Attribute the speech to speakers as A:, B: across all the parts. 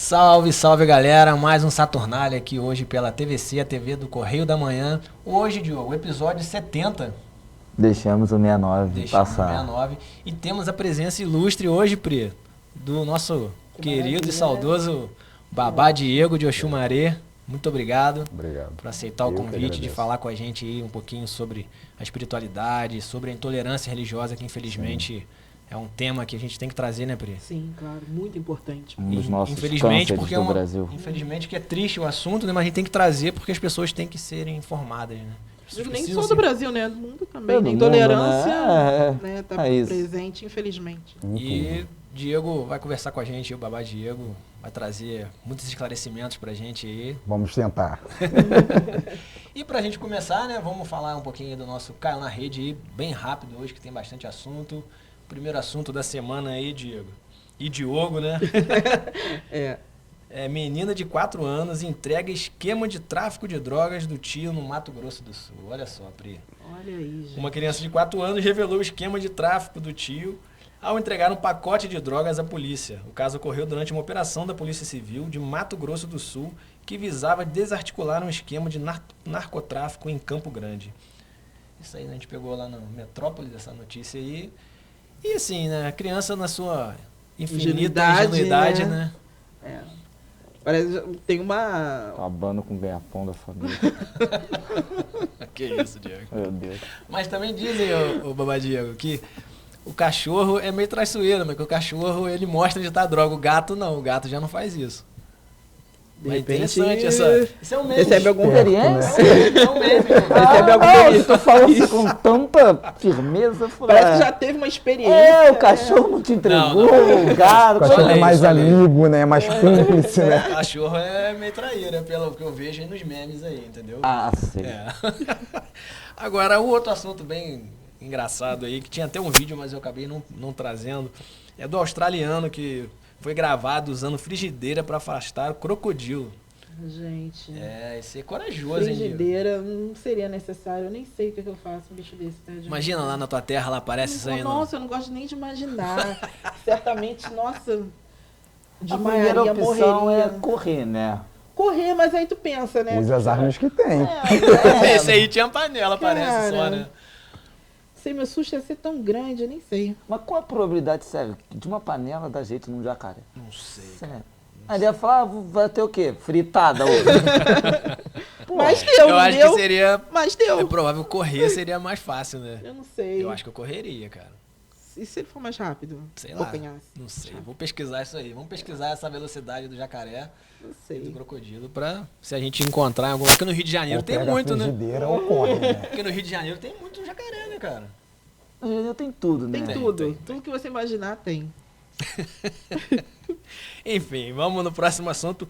A: Salve, salve galera, mais um Saturnália aqui hoje pela TVC, a TV do Correio da Manhã. Hoje, Diogo, episódio 70.
B: Deixamos o 69 passar.
A: 69. E temos a presença ilustre hoje, Pri, do nosso querido e saudoso Babá Diego de Oxumaré. Muito obrigado.
C: Obrigado.
A: Por aceitar o convite de falar com a gente aí um pouquinho sobre a espiritualidade, sobre a intolerância religiosa, que infelizmente é um tema que a gente tem que trazer, né, Pri?
D: Sim, claro, muito importante.
B: Um dos nossos
A: Infelizmente,
B: cânceres
A: porque
B: do Brasil.
A: Infelizmente que é triste o assunto, né? Mas a gente tem que trazer porque as pessoas têm que serem informadas, né? As pessoas
D: Nem
A: precisam
D: só
A: ser-
D: do Brasil, né? Do mundo também.
B: Todo
D: A
B: mundo,
D: intolerância
B: né?
D: tá
B: É isso.
D: presente, infelizmente.
A: E Diego vai conversar com a gente, o Babá Diego vai trazer muitos esclarecimentos pra gente aí.
C: Vamos tentar.
A: E pra gente começar, né, vamos falar um pouquinho do nosso Caiu na Rede aí, bem rápido hoje, que tem bastante assunto. Primeiro assunto da semana aí, Diego. E Diogo, né? É, menina de 4 anos entrega esquema de tráfico de drogas do tio no Mato Grosso do Sul. Olha só, Pri.
D: Olha aí, gente.
A: Uma criança de 4 anos revelou o esquema de tráfico do tio ao entregar um pacote de drogas à polícia. O caso ocorreu durante uma operação da Polícia Civil de Mato Grosso do Sul que visava desarticular um esquema de narcotráfico em Campo Grande. Isso aí, né, a gente pegou lá na Metrópolis essa notícia aí. E assim, né, a criança na sua infinita ingenuidade, né?
D: É. Parece tem uma...
B: Acabando com o ganha-pão da família.
A: Que isso, Diego.
B: Meu Deus.
A: Mas também dizem, o Babá Diego, que o cachorro é meio traiçoeiro, mas que o cachorro ele mostra de estar droga. O gato não, o gato já não faz isso.
D: De
A: Mas
D: repente,
A: interessante essa. Isso é um meme.
D: recebe algum
B: Experiência?
A: É um meme.
D: Recebe algum
B: não,
D: benefício.
B: tu falou assim com tanta firmeza. eu falei,
D: Parece que já teve uma experiência.
B: É, o cachorro não te entregou, o gato.
C: O cachorro
A: olha
C: é mais
A: isso, olha
C: amigo, né? Mais cúmplice, né?
A: O cachorro é meio traíra, pelo que eu vejo aí nos memes aí, entendeu?
B: Ah, sei.
A: É. Agora, o outro assunto bem engraçado aí, que tinha até um vídeo, mas eu acabei não trazendo, é do australiano que foi gravado usando frigideira para afastar o crocodilo.
D: Gente,
A: É, isso é corajoso, hein, Diego?
D: frigideira não seria necessário. Eu nem sei o que eu faço um bicho desse. Tá, gente?
A: Imagina lá na tua terra, lá aparece isso aí, não?
D: Nossa, eu não gosto nem de imaginar. Certamente, nossa,
B: A primeira
D: desmaiaria,
B: opção
D: morreria.
B: é correr, né?
D: Correr, mas aí tu pensa, né?
C: Use as armas que tem.
A: Esse aí tinha panela, parece só,
D: Cara.
A: né?
D: Sei, meu susto ia ser tão grande, eu nem sei.
B: Mas qual a probabilidade, sério, de uma panela dar jeito num jacaré?
A: Não sei.
B: Sério. Aí ele ia falar, vai ter o quê? Fritada hoje.
D: Mas deu,
A: Eu
D: não
A: acho
D: deu?
A: que seria.
D: Mas
A: É
D: deu.
A: provável correr seria mais fácil, né?
D: Eu não sei.
A: Eu acho que eu correria, cara.
D: E se ele for mais rápido?
A: Sei
D: Ou
A: lá.
D: canhaço?
A: Não sei. Vou pesquisar isso aí. Vamos pesquisar essa velocidade do jacaré
D: Não
A: e do
D: sei.
A: crocodilo pra se a gente encontrar alguma. Porque no Rio de Janeiro
C: Ou
A: tem
C: pega
A: muito,
C: a
A: né?
C: frigideira ou corre, né?
A: Porque no Rio de Janeiro tem muito jacaré, né, cara?
B: Eu tenho tudo, né?
D: Tem tudo. Tudo que você imaginar tem.
A: Enfim, vamos no próximo assunto.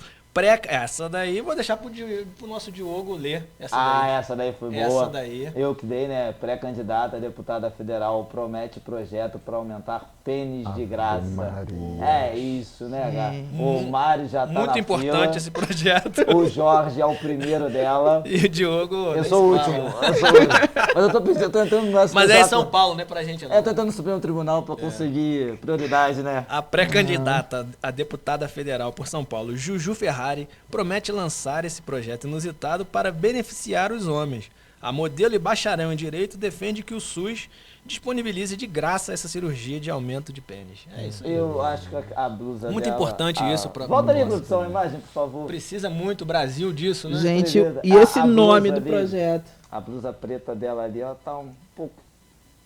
A: Essa daí vou deixar pro nosso Diogo ler. Essa daí.
B: Essa daí foi boa.
A: Essa daí.
B: Eu que dei, né? Pré-candidata a deputada federal promete projeto para aumentar pênis de graça.
C: Maria.
B: É isso, né, cara? O Mário já tá
A: Muito
B: na
A: importante
B: fila.
A: esse projeto.
B: O Jorge é o primeiro dela.
A: E o Diogo.
B: Eu
A: nem
B: sou o
A: se
B: último.
A: fala.
B: Eu sou o último. Mas eu tô tentando no
A: Mas
B: STJ.
A: é em São Paulo, né, pra gente.
B: É, tô tentando no Supremo Tribunal para conseguir prioridade, né?
A: A pré-candidata a deputada federal por São Paulo, Juju Ferrari, promete lançar esse projeto inusitado para beneficiar os homens. A modelo e bacharel em direito defende que o SUS disponibilize de graça essa cirurgia de aumento de pênis. É isso aí.
B: Eu acho que a blusa
A: Muito
B: dela...
A: importante isso pra-
B: Volta ali,
A: Nossa,
B: produção, a imagem, por favor.
A: Precisa muito o Brasil disso, né?
D: Gente,
B: Beleza.
D: e esse
B: A
D: nome
B: blusa
D: do
B: dele.
D: projeto?
B: A blusa preta dela ali, ela tá um pouco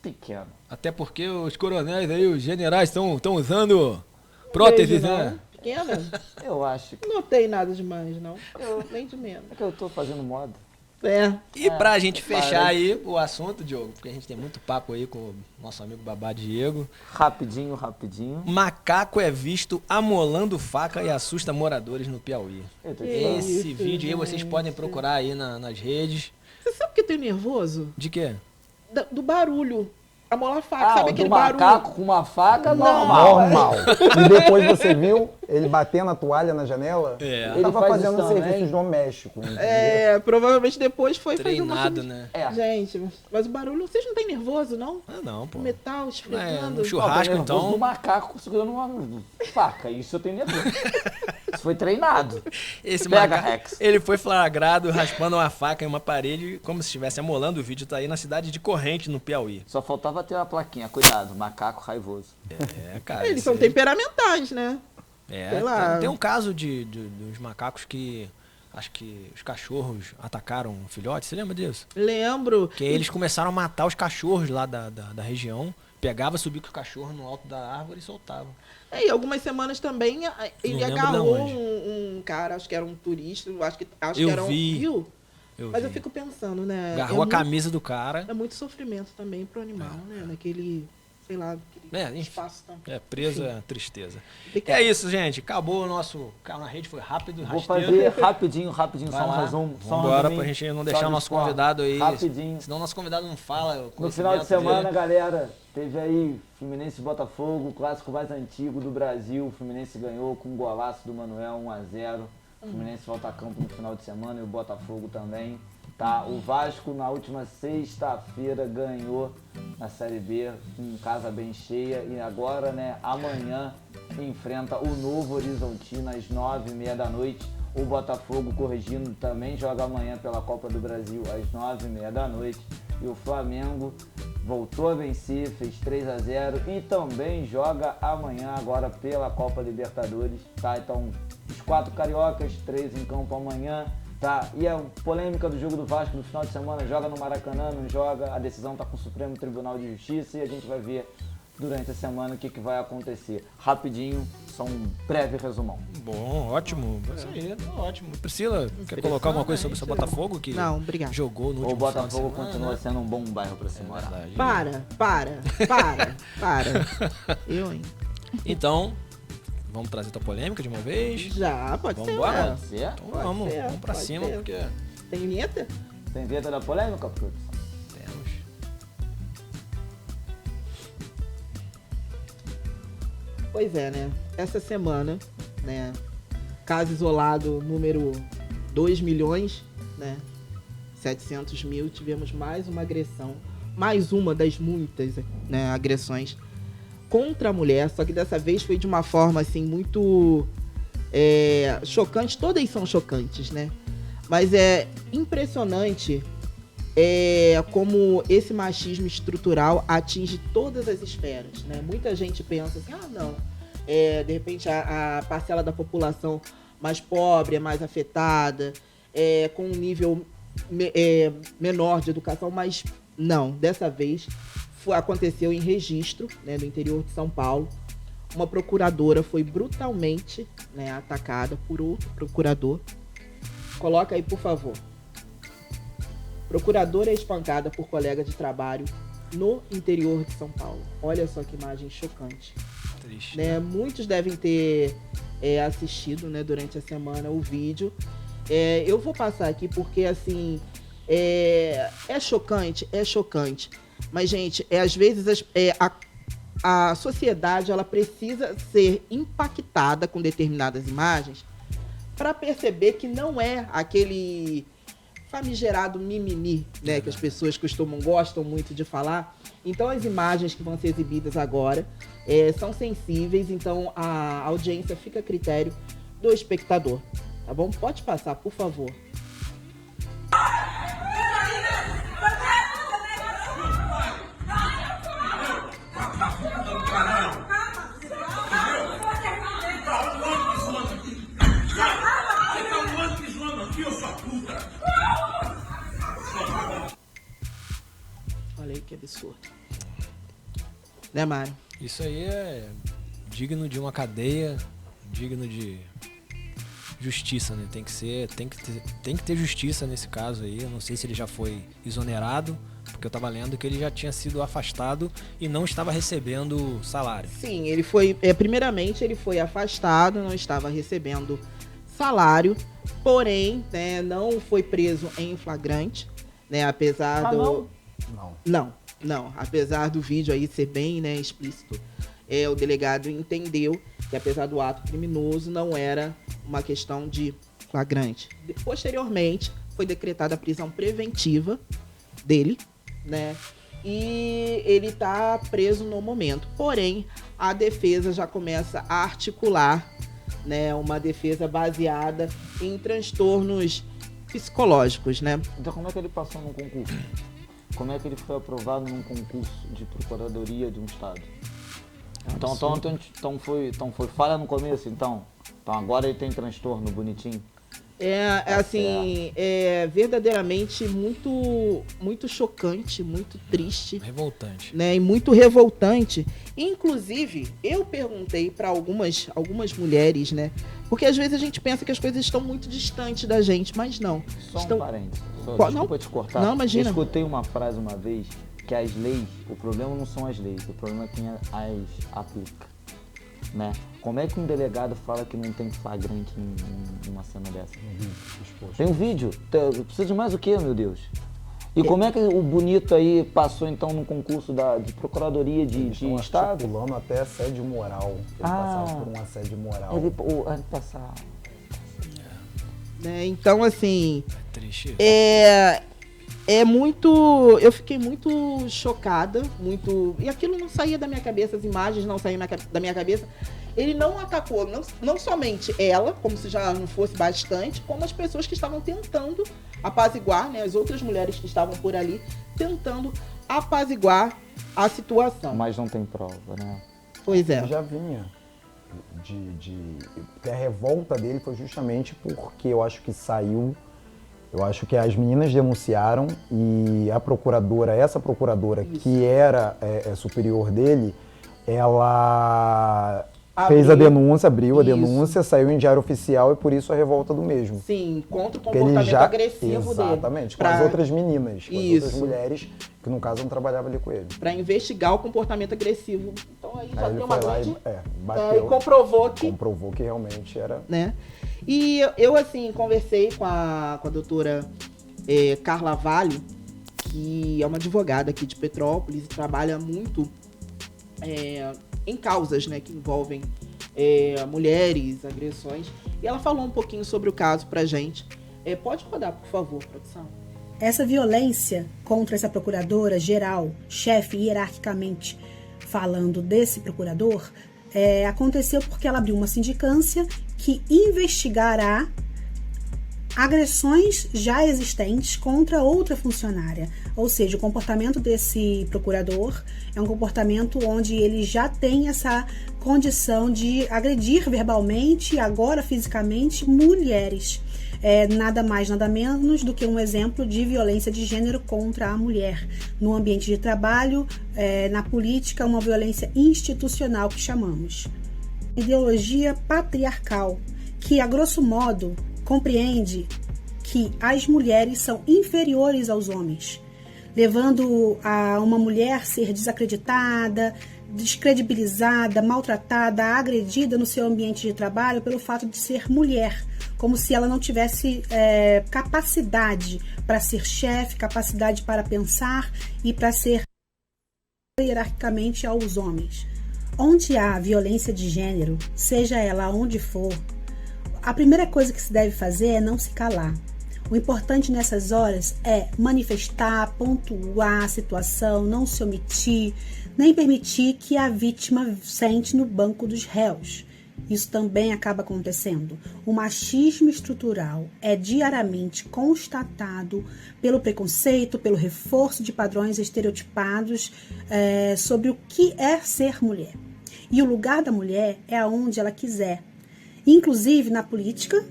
B: pequena.
A: Até porque os coronéis aí, os generais estão usando próteses,
D: Beijo,
A: né?
D: não. Pequena?
B: Eu acho que
D: Não notei nada demais, não. Nem de menos.
B: é que eu tô fazendo moda.
D: É.
A: E pra gente
B: parece.
A: fechar aí o assunto, Diogo, porque a gente tem muito papo aí com o nosso amigo Babá Diego.
B: Rapidinho, rapidinho.
A: Macaco é visto amolando faca e assusta moradores no Piauí.
B: Eu tô
D: Que
B: te falando.
A: Esse
D: isso,
A: vídeo aí vocês
D: gente.
A: podem procurar aí nas redes.
D: Você sabe que eu tenho nervoso?
A: De quê?
D: Do barulho. Amolar faca. Sabe
B: do
D: aquele barulho?
B: macaco com uma faca, normal.
C: Normal. E depois você viu ele batendo a toalha na janela?
A: É.
C: Ele tava
B: Ele faz
C: fazendo
B: isso também?
C: serviços domésticos. entendeu?
D: É, provavelmente depois foi fazer
A: Treinado,
D: uma...
A: né?
B: É.
D: Gente, mas o barulho... Vocês não têm nervoso, não?
A: Ah, não, pô.
D: O metal
A: É,
D: esfregando.
A: no churrasco,
B: Ó, tô nervoso
A: então.
B: do macaco segurando uma faca. Isso eu tenho nervoso. foi treinado.
A: Esse
B: Pega,
A: macaco,
B: Rex.
A: ele foi flagrado raspando uma faca em uma parede como se estivesse amolando. O vídeo tá aí na cidade de Corrente, no Piauí.
B: Só faltava ter uma plaquinha. Cuidado, macaco raivoso.
A: É, cara.
D: Eles
A: isso
D: são
A: aí-
D: temperamentais, né?
A: É,
D: sei lá.
A: tem um caso dos macacos que acho que os cachorros atacaram um filhote. Você lembra disso?
D: Lembro.
A: Que eles começaram a matar os cachorros lá da região. Pegava, subia com os cachorros no alto da árvore e soltava.
D: E algumas semanas também ele
A: lembro
D: agarrou
A: de onde.
D: um cara, acho que era um turista, acho que
A: Eu
D: era
A: vi.
D: viu? Mas
A: vi.
D: eu fico pensando, né?
A: Agarrou a
D: muito-
A: camisa do cara.
D: É muito sofrimento também pro animal, né? Naquele, sei lá, aquele
A: enfim.
D: espaço também.
A: É, preso é tristeza.
D: Obrigada.
A: É isso, gente. Acabou o nosso Caiu na Rede. Foi rápido,
B: Vou
A: rasteiro.
B: fazer rapidinho,
A: Vai
B: só um
A: lá.
B: resumo. Só um
A: Vambora
B: resuminho.
A: pra gente não
B: Só
A: deixar o
B: do
A: nosso
B: esporte.
A: convidado aí.
B: Rapidinho.
A: Senão o nosso convidado não fala. o
B: No final de
A: conhecimento
B: semana,
A: dele.
B: galera, teve aí Fluminense e Botafogo, o clássico mais antigo do Brasil. O Fluminense ganhou com um golaço do Manuel, 1-0. O Fluminense volta a campo no final de semana e o Botafogo também. Tá? O Vasco, na última sexta-feira, ganhou na Série B, com casa bem cheia. E agora, né, amanhã, enfrenta o Novo Horizontino às 9h30 da noite. O Botafogo, corrigindo, também joga amanhã pela Copa do Brasil às 9h30 da noite. E o Flamengo voltou a vencer, fez 3-0 e também joga amanhã agora pela Copa Libertadores, tá? Então, os 4 cariocas, 3 em campo amanhã, tá? E a polêmica do jogo do Vasco no final de semana, joga no Maracanã, não joga, a decisão tá com o Supremo Tribunal de Justiça e a gente vai ver durante a semana o que vai acontecer. Rapidinho, só um breve resumão.
A: Bom, ótimo. Isso aí, tá ótimo. Priscila, quer colocar alguma coisa sobre o seu Botafogo? Que
D: Não, obrigado.
A: jogou no
B: O
A: último
B: Botafogo
A: final de semana,
B: continua
A: né?
B: sendo um bom bairro para se morar.
A: Verdade.
D: Para. Eu, hein?
A: Então, vamos trazer tua polêmica de uma vez?
D: Já, pode
A: Vamos
D: ser.
A: embora?
D: né?
B: Pode ser?
A: Então
D: Pode
A: vamos
D: ser,
A: pra
D: pode
A: cima,
D: ser.
A: porque
D: Tem vinheta?
B: Tem vinheta da polêmica, produção?
A: temos.
D: Pois é, né? Essa semana, né? Caso isolado número 2 milhões, né? 700 mil, tivemos mais uma agressão, mais uma das muitas, né, agressões contra a mulher, só que dessa vez foi de uma forma, assim, muito chocante. Todas são chocantes, né? Mas é impressionante como esse machismo estrutural atinge todas as esferas, né? Muita gente pensa assim, não, de repente a parcela da população mais pobre é mais afetada, com um nível menor de educação, mas não, dessa vez aconteceu em Registro, né, no interior de São Paulo. Uma procuradora foi brutalmente, né, atacada por outro procurador. Coloca aí, por favor. Procuradora é espancada por colega de trabalho no interior de São Paulo. Olha só que imagem chocante.
A: Triste.
D: Né? Muitos devem ter assistido, né, durante a semana o vídeo. Eu vou passar aqui porque, assim, é chocante. Mas, gente, às vezes a sociedade ela precisa ser impactada com determinadas imagens para perceber que não é aquele famigerado mimimi, né, que as pessoas gostam muito de falar. Então, as imagens que vão ser exibidas agora são sensíveis, então a audiência fica a critério do espectador, tá bom? Pode passar, por favor. Olha aí que absurdo. Né, Mário?
A: Isso aí é digno de uma cadeia, digno de justiça, né? Tem que ter justiça nesse caso aí. Eu não sei se ele já foi exonerado, porque eu tava lendo que ele já tinha sido afastado e não estava recebendo salário.
D: Sim, ele foi. Primeiramente, ele foi afastado, não estava recebendo salário, porém, né, não foi preso em flagrante, né? Apesar do. Não. Apesar do vídeo aí ser bem, né, explícito, o delegado entendeu que, apesar do ato criminoso, não era uma questão de flagrante. Posteriormente, foi decretada a prisão preventiva dele, né? E ele está preso no momento. Porém, a defesa já começa a articular, né, uma defesa baseada em transtornos psicológicos, né?
B: Então como é que ele passou num concurso? Como é que ele foi aprovado num concurso de procuradoria de um estado? Então foi falha no começo, então? Então agora ele tem transtorno bonitinho?
D: É verdadeiramente muito chocante, muito triste.
A: Revoltante.
D: Né, e muito revoltante. Inclusive, eu perguntei para algumas mulheres, né? Porque às vezes a gente pensa que as coisas estão muito distantes da gente, mas não.
B: Só um parênteses. Desculpa te cortar.
D: Não, imagina.
B: Eu escutei uma frase uma vez que as leis, o problema não são as leis, o problema é quem as aplica. Né? Como é que um delegado fala que não tem flagrante em uma cena dessa? Tem um vídeo. Precisa de mais o quê, meu Deus? E como é que o bonito aí passou então no concurso de procuradoria de estado?
C: Articulando até assédio moral. Ele passava por um assédio moral.
B: Ele passava.
D: Né, então, assim,
A: É triste.
D: eu fiquei muito chocada, e aquilo não saía da minha cabeça, as imagens não saíam da minha cabeça. Ele não atacou, não somente ela, como se já não fosse bastante, como as pessoas que estavam tentando apaziguar, né, as outras mulheres que estavam por ali, tentando apaziguar a situação.
B: Mas não tem prova, né?
D: Pois é.
C: Ele já vinha porque a revolta dele foi justamente porque eu acho que as meninas denunciaram e essa procuradora
D: Isso.
C: que era superior dele, ela fez a denúncia, abriu a denúncia, saiu em diário oficial e por isso a revolta do mesmo.
D: Sim, contra o
C: Porque
D: comportamento agressivo dele.
C: Exatamente, com as outras meninas, com as
D: Isso.
C: outras mulheres, que no caso não trabalhavam ali com ele.
D: Para investigar o comportamento agressivo. Então aí já
C: Aí ele
D: tem uma
C: foi lá
D: grande...
C: e bateu,
D: e comprovou que
C: realmente era...
D: né? E eu assim, conversei com a doutora Carla Vale, que é uma advogada aqui de Petrópolis e trabalha muito em causas, né, que envolvem mulheres, agressões. E ela falou um pouquinho sobre o caso pra gente. Pode rodar, por favor, produção.
E: Essa violência contra essa procuradora geral, chefe hierarquicamente falando desse procurador, aconteceu porque ela abriu uma sindicância que investigará agressões já existentes contra outra funcionária. Ou seja, o comportamento desse procurador é um comportamento onde ele já tem essa condição de agredir verbalmente e agora fisicamente mulheres. Nada mais, nada menos do que um exemplo de violência de gênero contra a mulher. No ambiente de trabalho, na política, uma violência institucional que chamamos. Ideologia patriarcal, que a grosso modo compreende que as mulheres são inferiores aos homens, levando a uma mulher ser desacreditada, descredibilizada, maltratada, agredida no seu ambiente de trabalho pelo fato de ser mulher, como se ela não tivesse capacidade para ser chefe, capacidade para pensar e para ser hierarquicamente aos homens. Onde há violência de gênero, seja ela onde for, a primeira coisa que se deve fazer é não se calar. O importante nessas horas é manifestar, pontuar a situação, não se omitir, nem permitir que a vítima sente no banco dos réus. Isso também acaba acontecendo. O machismo estrutural é diariamente constatado pelo preconceito, pelo reforço de padrões estereotipados sobre o que é ser mulher. E o lugar da mulher é aonde ela quiser, inclusive na política.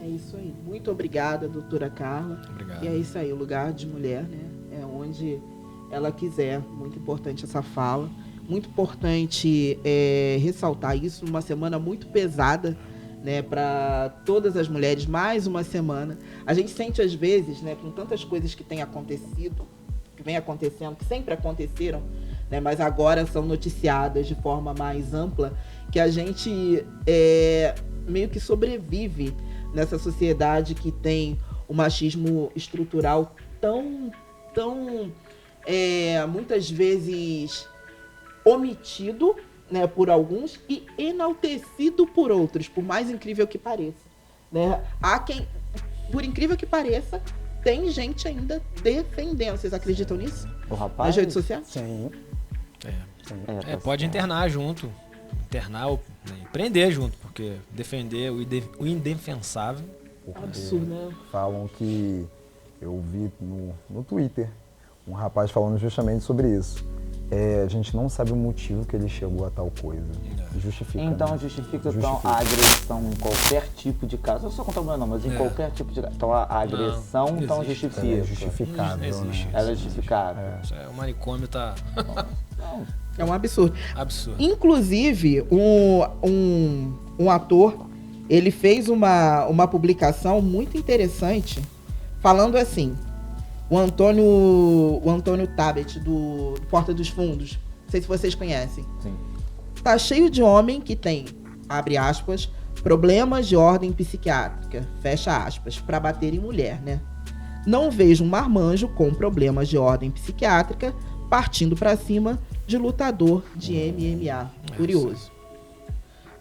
D: É isso aí. Muito obrigada, doutora Carla.
A: Obrigado.
D: E é isso aí, o lugar de mulher, né? É onde ela quiser. Muito importante essa fala. Muito importante ressaltar isso numa semana muito pesada, né, para todas as mulheres. Mais uma semana. A gente sente às vezes, né, com tantas coisas que têm acontecido, que vem acontecendo, que sempre aconteceram, né, mas agora são noticiadas de forma mais ampla, que a gente meio que sobrevive nessa sociedade que tem o machismo estrutural tão muitas vezes omitido, né, por alguns e enaltecido por outros, por mais incrível que pareça, né? Há quem, por incrível que pareça, tem gente ainda defendendo. Vocês acreditam nisso?
B: O rapaz?
D: Nas redes sociais?
C: Sim.
A: Pode internar junto. internar né, e prender junto, porque defender o indefensável.
C: Porque
D: Absurdo, né?
C: falam que eu vi no Twitter um rapaz falando justamente sobre isso. A gente não sabe o motivo que ele chegou a tal coisa. Justifica.
B: Então
C: né?
B: justifica então, a agressão em qualquer tipo de caso. Não só contra mulher não, mas em qualquer tipo de caso. Então a agressão
A: Não
B: então
A: existe.
B: justifica.
C: É justificável,
A: Não existe.
C: né?
B: Ela é justificável.
A: Isso o manicômio tá
D: É um absurdo.
A: absurdo.
D: Inclusive, um ator, ele fez uma publicação muito interessante, falando assim, o Antônio Tabet, do Porta dos Fundos, não sei se vocês conhecem,
B: Sim.
D: tá cheio de homem que tem, abre aspas, problemas de ordem psiquiátrica, fecha aspas, pra bater em mulher, né? Não vejo um marmanjo com problemas de ordem psiquiátrica partindo pra cima de lutador de MMA. Curioso.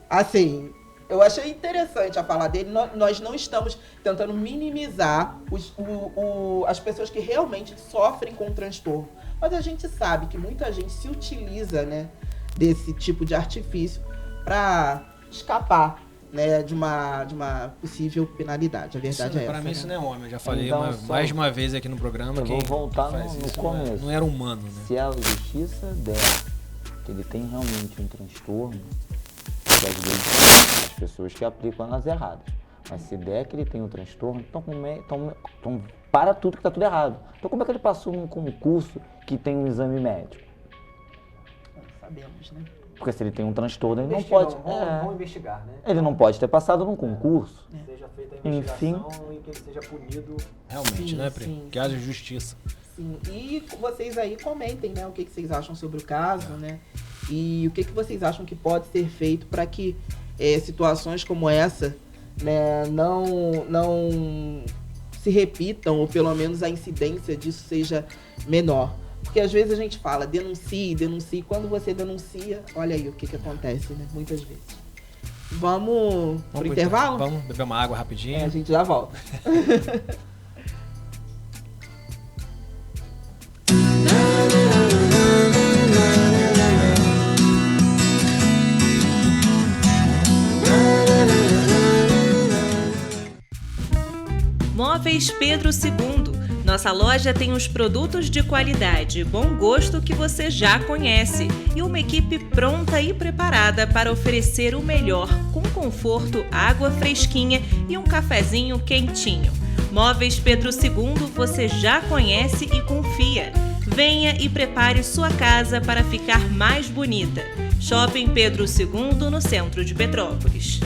D: Assim, eu achei interessante a fala dele. Nós não estamos tentando minimizar as pessoas que realmente sofrem com o transtorno. Mas a gente sabe que muita gente se utiliza, né, desse tipo de artifício para escapar, né, de uma possível penalidade. A verdade é essa.
A: Pra mim isso
D: né?
A: não é homem, eu já falei
B: Então,
A: mais de uma vez aqui no programa
B: Eu
A: que
B: vou voltar
A: faz
B: no
A: isso
B: começo.
A: não era humano, né?
B: Se a justiça der que ele tem realmente um transtorno, deve ver as pessoas que aplicam elas erradas. Mas se der que ele tem um transtorno, então para tudo que está tudo errado. Então como é que ele passou num concurso que tem um exame médico?
D: Sabemos, né?
B: Porque se ele tem um transtorno, ele não pode.
F: Vão investigar, né?
B: Ele não pode ter passado num concurso.
F: Seja feita a
B: Enfim.
F: investigação e que ele seja punido.
A: Realmente,
D: Sim,
A: né, Pri?
D: sim.
A: Que haja justiça.
D: Sim. E vocês aí comentem, né, o que vocês acham sobre o caso, né? E o que vocês acham que pode ser feito para que situações como essa, né, não se repitam, ou pelo menos a incidência disso seja menor. Porque às vezes a gente fala, denuncie. Quando você denuncia, olha aí o que acontece, né? Muitas vezes. Vamos pro intervalo?
A: Vamos beber uma água rapidinho.
D: A gente já volta.
G: Móveis Pedro II. Nossa loja tem os produtos de qualidade e bom gosto que você já conhece e uma equipe pronta e preparada para oferecer o melhor, com conforto, água fresquinha e um cafezinho quentinho. Móveis Pedro II você já conhece e confia. Venha e prepare sua casa para ficar mais bonita. Shopping Pedro II, no centro de Petrópolis.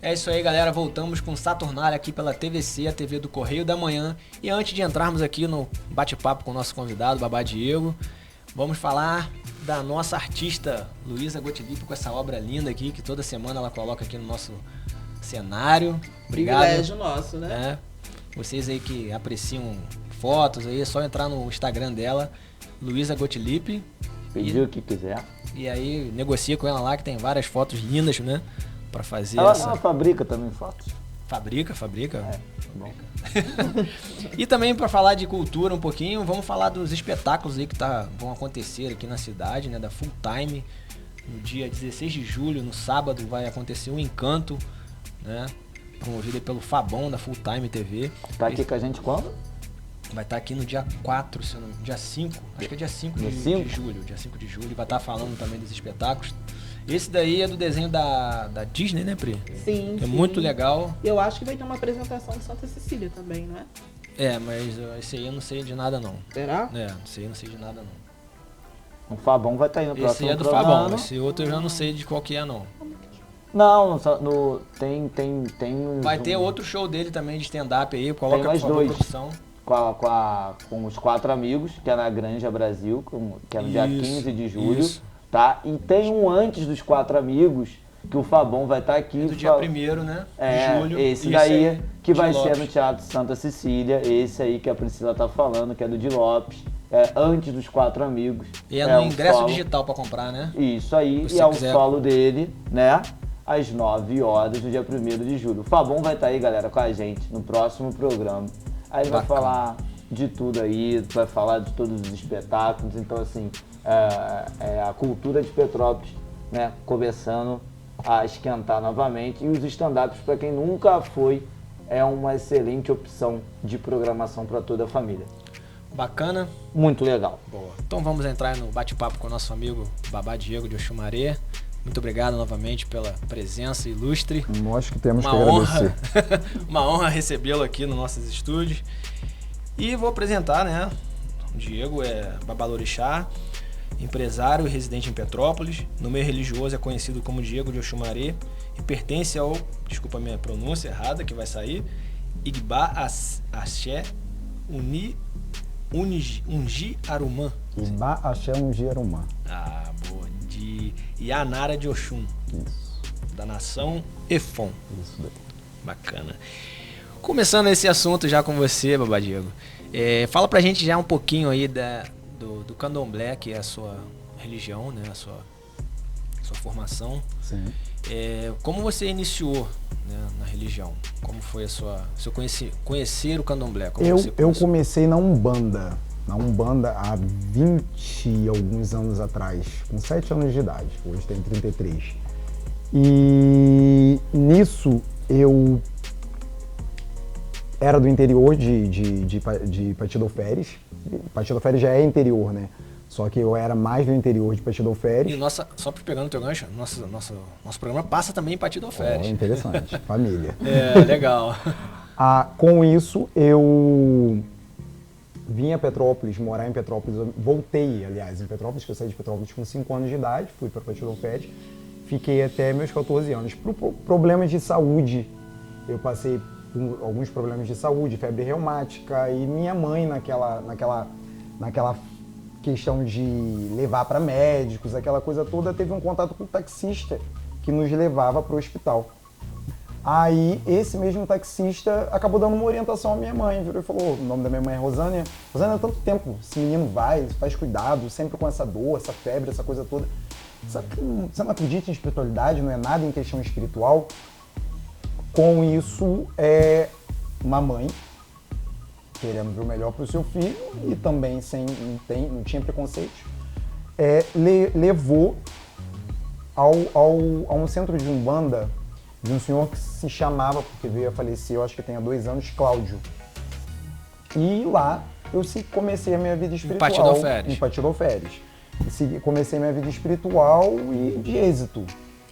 A: É isso aí, galera. Voltamos com Saturnália aqui pela TVC, a TV do Correio da Manhã. E antes de entrarmos aqui no bate-papo com o nosso convidado, Babá Diego, vamos falar da nossa artista Luísa Gottlieb com essa obra linda aqui, que toda semana ela coloca aqui no nosso cenário. Obrigado.
D: Privilégio nosso, né?
A: Vocês aí que apreciam fotos aí, é só entrar no Instagram dela, Luísa Gottlieb.
B: Pedir o que quiser.
A: E aí negocia com ela lá, que tem várias fotos lindas, né? Pra fazer
B: Ela
A: essa...
B: fabrica também fotos?
A: Fabrica.
B: Bom.
A: E também para falar de cultura um pouquinho, vamos falar dos espetáculos aí que vão acontecer aqui na cidade, né? Da Full Time. No dia 16 de julho, no sábado, vai acontecer um Encanto, né? Promovido aí pelo Fabão da Full Time TV.
B: Tá aqui com a gente quando?
A: Vai estar aqui no dia 4, dia 5, acho que é dia 5 de julho. Dia 5 de julho, vai estar falando também dos espetáculos. Esse daí é do desenho da Disney, né, Pri?
D: Sim.
A: É muito legal.
D: Eu acho que vai ter uma apresentação de Santa Cecília também, não é?
A: É, mas esse aí eu não sei de nada não.
D: Será?
A: Esse aí eu não sei de nada não.
B: O Fabão vai estar aí no próximo
A: Esse é do
B: programa.
A: Fabão, esse outro eu já não sei de qual que é não.
B: Não, tem
A: Vai ter outro show dele também de stand-up aí, coloca
B: Tem mais
A: por favor,
B: dois.
A: produção.
B: com os 4 amigos, que é na Granja Brasil, que é no dia
A: Isso,
B: 15 de julho,
A: isso.
B: tá? E tem um antes dos 4 amigos, que o Fabão vai estar aqui.
A: Do dia 1º, né? De julho.
B: Esse
A: Isso
B: daí,
A: aí,
B: que
A: de
B: vai
A: Lopes.
B: ser no Teatro Santa Cecília, esse aí que a Priscila tá falando, que é do Di Lopes, antes dos 4 amigos.
A: E é no
B: um
A: ingresso
B: solo.
A: digital pra comprar, né?
B: Isso aí,
A: Se
B: e
A: você
B: é o
A: quiser.
B: solo dele, né? às 9 horas, no dia 1º de julho. O Fabão vai estar aí, galera, com a gente no próximo programa. Aí ele vai falar de tudo aí, vai falar de todos os espetáculos. Então, assim, a cultura de Petrópolis, né, começando a esquentar novamente. E os stand-ups, para quem nunca foi, é uma excelente opção de programação para toda a família.
A: Bacana.
B: Muito legal.
A: Boa. Então vamos entrar no bate-papo com o nosso amigo Babá Diego de Oxumaré. Muito obrigado novamente pela presença ilustre.
C: Nós que temos
A: Uma
C: que
A: honra,
C: agradecer.
A: uma honra recebê-lo aqui nos nossos estúdios. E vou apresentar, né? O Diego é babalorixá, empresário e residente em Petrópolis. No meio religioso é conhecido como Diego de Oxumaré e pertence ao, desculpa a minha pronúncia errada que vai sair, Igbá Axé Ungi Arumã.
C: Iba Axé Ungi Arumã.
A: Ah, boa. De Yanara de Oxum.
C: Isso.
A: Da nação Efon.
C: Isso daí.
A: Bacana. Começando esse assunto já com você, Babá Diego. Fala pra gente já um pouquinho aí do candomblé, que é a sua religião, né? A sua formação.
C: Sim.
A: Como você iniciou, né, na religião? Como foi seu conhecer o candomblé? Como você
C: Eu comecei na Umbanda. Na Umbanda há 20 e alguns anos atrás, com 7 anos de idade. Hoje tenho 33. E nisso eu era do interior de Patidoféres. Patidoféres já é interior, né? Só que eu era mais do interior de Patidoféres.
A: E só pegando o teu gancho, nosso programa passa também em Patidoféres.
C: Interessante, família.
A: Legal.
C: Com isso, eu vim a Petrópolis, morar em Petrópolis. Eu voltei, aliás, em Petrópolis, que eu saí de Petrópolis com 5 anos de idade, fui para Patidoféres. Fiquei até meus 14 anos. Por problemas de saúde, eu passei por alguns problemas de saúde, febre reumática, e minha mãe naquela questão de levar para médicos, aquela coisa toda, teve um contato com o taxista que nos levava para o hospital. Aí esse mesmo taxista acabou dando uma orientação à minha mãe, virou e falou, o nome da minha mãe é Rosânia. Rosânia, há tanto tempo, esse menino faz cuidado, sempre com essa dor, essa febre, essa coisa toda. Você não acredita em espiritualidade, não é nada em questão espiritual? Com isso, uma mãe querendo ver o melhor para o seu filho e também não tinha preconceito, levou a um centro de Umbanda de um senhor que se chamava, porque veio a falecer, eu acho que tem há 2 anos, Cláudio. E lá eu comecei a minha vida espiritual. Em Patidoféres. Comecei a minha vida espiritual e de êxito.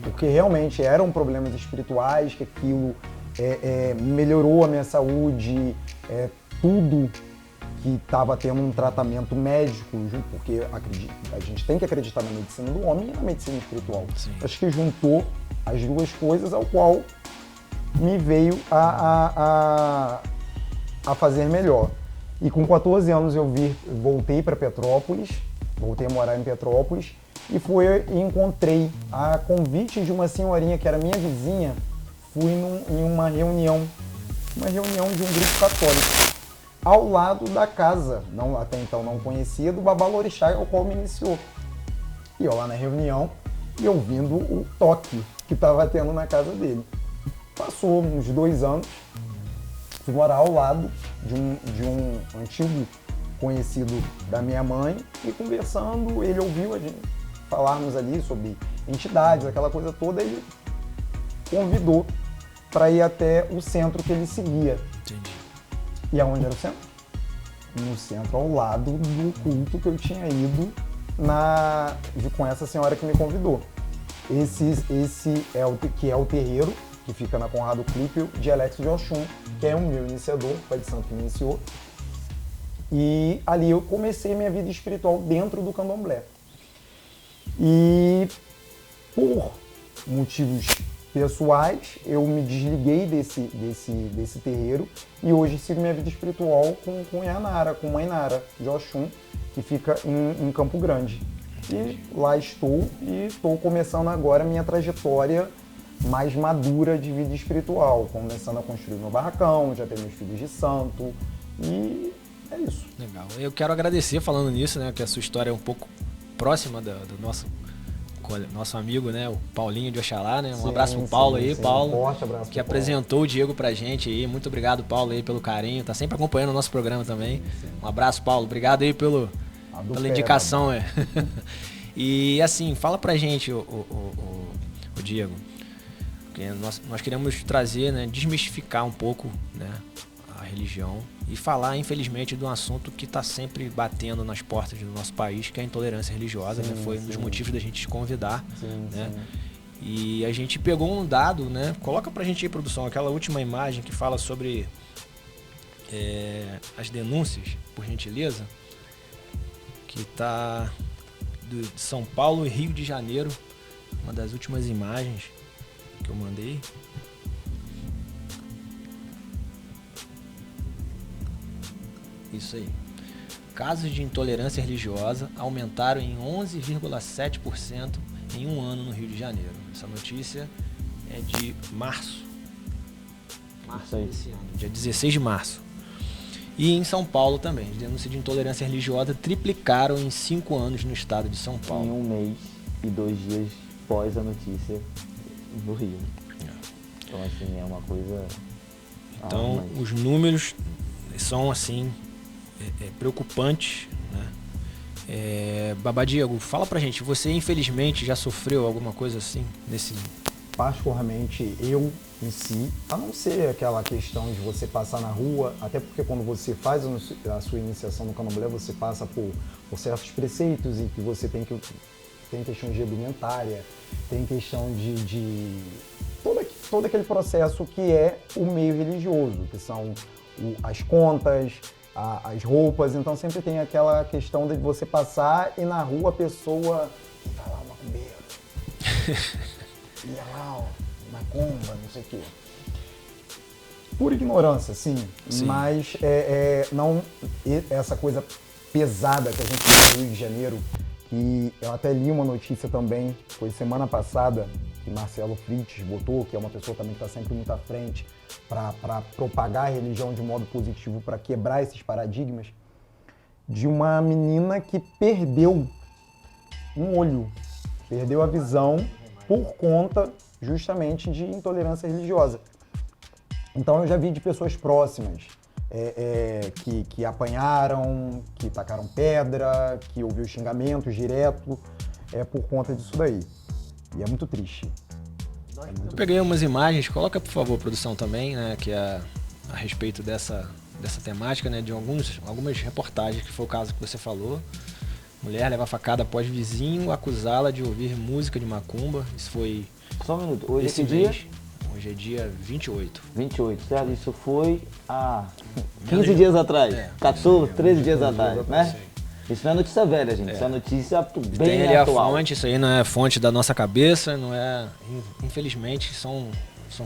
C: Porque realmente eram problemas espirituais, que aquilo melhorou a minha saúde, tudo que estava tendo um tratamento médico, porque a gente tem que acreditar na medicina do homem e na medicina espiritual. Sim. Acho que juntou as duas coisas, ao qual me veio a fazer melhor. E com 14 anos eu voltei para Petrópolis, voltei a morar em Petrópolis, e encontrei, a convite de uma senhorinha que era minha vizinha, fui em uma reunião de um grupo católico, ao lado da casa, até então não conhecia, do babalorixá, ao qual me iniciou. E eu lá na reunião, e ouvindo o toque que estava tendo na casa dele. Passou uns 2 anos, fui morar ao lado de um antigo conhecido da minha mãe, e conversando, ele ouviu a gente falarmos ali sobre entidades, aquela coisa toda, ele convidou para ir até o centro que ele seguia.
A: Entendi.
C: E aonde era o centro? No centro, ao lado do culto que eu tinha ido com essa senhora que me convidou. Esse é o terreiro, que fica na Conrado Klipel, de Alex de Oxum, que é o meu iniciador, o pai de santo que me iniciou. E ali eu comecei minha vida espiritual dentro do candomblé. E por motivos pessoais, eu me desliguei desse terreiro e hoje sigo minha vida espiritual com Yanara, com Mãe Nara de Oxum, que fica em Campo Grande. E lá estou começando agora a minha trajetória mais madura de vida espiritual, começando a construir meu barracão, já tenho meus filhos de santo, e é isso.
A: Legal. Eu quero agradecer falando nisso, né, que a sua história é um pouco próxima do nosso nosso amigo, né, o Paulinho de Oxalá, né? Um
C: Sim,
A: abraço pro Paulo aí,
C: sim.
A: Paulo,
C: Forte abraço
A: que
C: pro Paulo.
A: apresentou o Diego pra gente aí. Muito obrigado, Paulo, aí, pelo carinho. Tá sempre acompanhando o nosso programa também. Um abraço, Paulo. Obrigado aí pela indicação, E assim, fala pra gente, o Diego, que nós queremos trazer, né, desmistificar um pouco, né, a religião e falar, infelizmente, de um assunto que está sempre batendo nas portas do nosso país, que é a intolerância religiosa, né? Foi um dos motivos da gente te convidar, né? E a gente pegou um dado, né? Coloca pra gente aí, produção, aquela última imagem que fala sobre as denúncias, por gentileza, que tá de São Paulo e Rio de Janeiro, uma das últimas imagens que eu mandei. Isso aí. Casos de intolerância religiosa aumentaram em 11,7% em um ano no Rio de Janeiro. Essa notícia é de março. Março desse ano, dia 16 de março. E em São Paulo também. As denúncias de intolerância religiosa triplicaram em 5 anos no estado de São Paulo.
B: Em um mês e 2 dias pós a notícia no Rio. Então, assim, é uma coisa...
A: Então, os números são, assim, preocupantes, né? Babá Diego, fala pra gente, você infelizmente já sofreu alguma coisa assim, nesse...
C: Particularmente eu em si, a não ser aquela questão de você passar na rua, até porque quando você faz a sua iniciação no candomblé, você passa por certos preceitos e que você tem questão de indumentária, tem questão de todo aquele processo que é o meio religioso, que são as contas, as roupas, então sempre tem aquela questão de você passar e na rua a pessoa tá lá macumbeiro, ia lá, macumba, não sei o quê. Por ignorância, sim. Mas não essa coisa pesada que a gente tem no Rio de Janeiro, que eu até li uma notícia também, foi semana passada, que Marcelo Fritz botou, que é uma pessoa também que está sempre muito à frente para propagar a religião de modo positivo, para quebrar esses paradigmas, de uma menina que perdeu um olho, perdeu a visão por conta justamente de intolerância religiosa. Então eu já vi de pessoas próximas que apanharam, que tacaram pedra, que ouviu xingamentos direto por conta disso daí. E é muito triste.
A: Eu peguei umas imagens, coloca por favor, produção também, né, que é a respeito dessa temática, né, de algumas reportagens, que foi o caso que você falou. Mulher leva facada após vizinho acusá-la de ouvir música de macumba. Isso foi...
B: Só um minuto, hoje
A: esse
B: é que dia?
A: mês. Hoje é dia 28.
B: 28, certo? Isso foi há 15 dias atrás, 14, 13 dias atrás, né? Isso não é notícia velha, gente. Isso é notícia bem
A: Tem ali
B: atual.
A: a fonte, isso aí não é fonte da nossa cabeça, não é... Infelizmente, são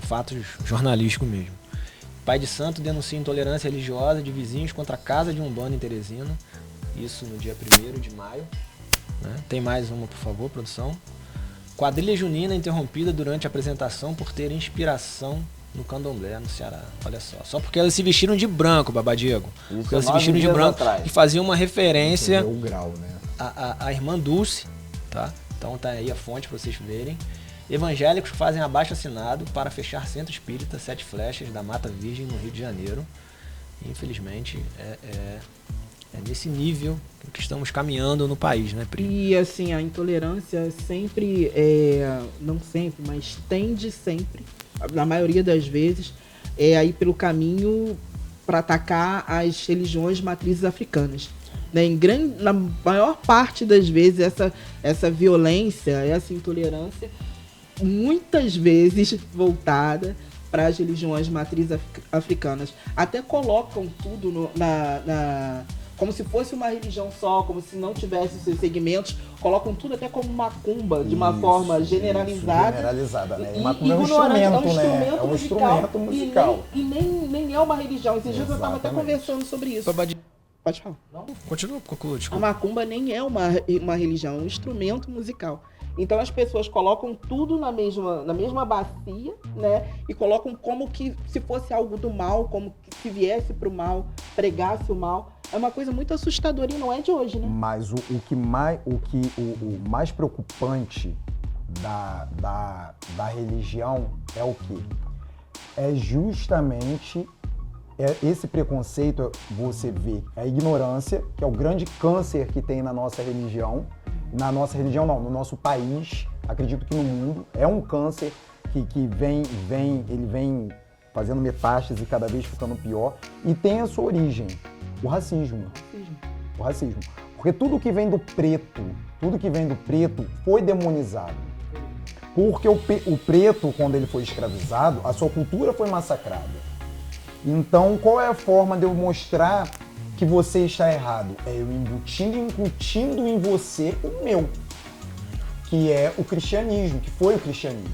A: fatos jornalísticos mesmo. Pai de santo denuncia intolerância religiosa de vizinhos contra a casa de Umbanda em Teresina. Isso no dia 1º de maio. Né? Tem mais uma, por favor, produção. Quadrilha junina interrompida durante a apresentação por ter inspiração no candomblé no Ceará. Olha só. Só porque elas se vestiram de branco, Babá Diego. Porque elas se vestiram de branco e faziam uma referência
C: o grau, né?
A: à irmã Dulce. Tá? Então tá aí a fonte para vocês verem. Evangélicos fazem abaixo-assinado para fechar centro espírita 7 Flechas da Mata Virgem no Rio de Janeiro. Infelizmente, é nesse nível que estamos caminhando no país, né, Pri?
D: E assim, a intolerância sempre, não sempre, mas tende sempre, na maioria das vezes, aí pelo caminho para atacar as religiões matrizes africanas. Né? Na maior parte das vezes, essa violência, essa intolerância, muitas vezes voltada para as religiões matrizes africanas. Até colocam tudo como se fosse uma religião só, como se não tivesse seus segmentos, colocam tudo até como macumba, de uma forma generalizada.
C: Generalizada, né?
D: E
C: Macumba é um instrumento,
D: né?
C: É um instrumento musical.
D: E nem é uma religião. Esses dias eu estava até conversando sobre isso. Pode falar.
A: Não, continua, conclua, desculpa.
D: A macumba nem é uma religião, é um instrumento musical. Então as pessoas colocam tudo na mesma bacia, né? E colocam como que se fosse algo do mal, como que se viesse pro mal, pregasse o mal. É uma coisa muito assustadora e não é de hoje, né?
C: Mas o mais preocupante da religião é o quê? É justamente esse preconceito, você vê a ignorância, que é o grande câncer que tem na nossa religião. Na nossa religião não, no nosso país, acredito que no mundo, é um câncer que vem fazendo metástase e cada vez ficando pior, e tem a sua origem, o racismo. O racismo. Porque tudo que vem do preto foi demonizado. Porque o preto, quando ele foi escravizado, a sua cultura foi massacrada. Então, qual é a forma de eu mostrar que você está errado? É eu incutindo em você o meu, que é o cristianismo, que foi o cristianismo.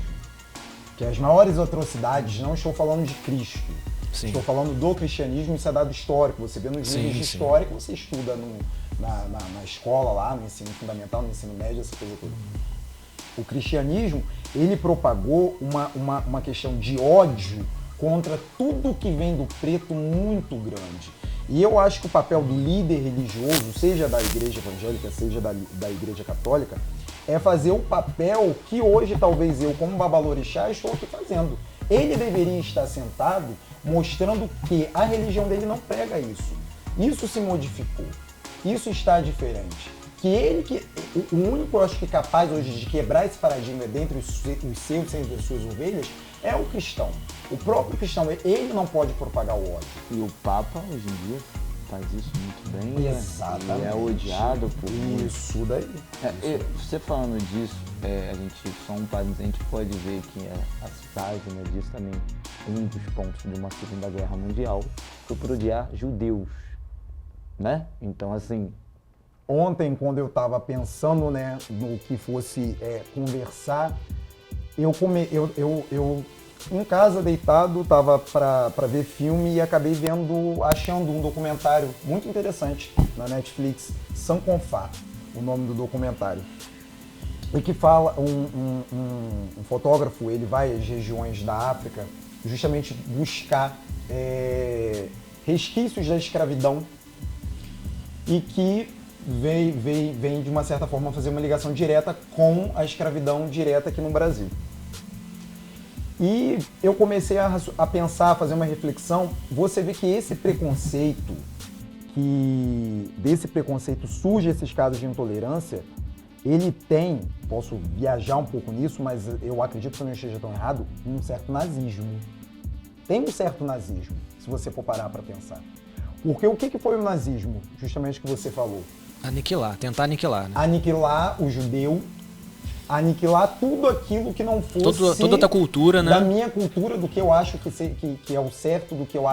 C: Que as maiores atrocidades, não estou falando de Cristo,
A: Sim.
C: estou falando do cristianismo, isso é dado histórico. Você vê nos livros de história que você estuda na escola lá, no ensino fundamental, no ensino médio, essa coisa toda. O cristianismo, ele propagou uma questão de ódio contra tudo que vem do preto muito grande. E eu acho que o papel do líder religioso, seja da igreja evangélica, seja da igreja católica, é fazer o papel que hoje talvez eu, como babalorixá, estou aqui fazendo. Ele deveria estar sentado mostrando que a religião dele não prega isso. Isso se modificou. Isso está diferente. O único, eu acho que capaz hoje de quebrar esse paradigma dentre os seus e as suas ovelhas é o cristão. O próprio cristão, ele não pode propagar o ódio.
B: E o Papa, hoje em dia, faz isso muito bem.
C: Exatamente.
B: E é odiado por
C: isso daí.
B: Você falando disso, a gente, só um parênteses, a gente pode ver que as páginas disso também, um dos pontos de uma Segunda Guerra Mundial foi por odiar judeus, né? Então, assim...
C: Ontem, quando eu estava pensando, né, no que fosse conversar, eu em casa deitado, estava para ver filme e acabei achando um documentário muito interessante na Netflix, Sankofa, o nome do documentário. E que fala, um fotógrafo, ele vai às regiões da África justamente buscar resquícios da escravidão e que vem de uma certa forma fazer uma ligação direta com a escravidão direta aqui no Brasil. E eu comecei a pensar, a fazer uma reflexão. Você vê que desse preconceito surge esses casos de intolerância. Ele tem, posso viajar um pouco nisso, mas eu acredito que eu não esteja tão errado, um certo nazismo. Tem um certo nazismo, se você for parar para pensar. Porque o que foi o nazismo? Justamente o que você falou.
A: Tentar aniquilar, né?
C: Aniquilar o judeu, aniquilar tudo aquilo que não fosse
A: toda outra cultura, né?
C: Da minha cultura, do que eu acho que é o certo, do que eu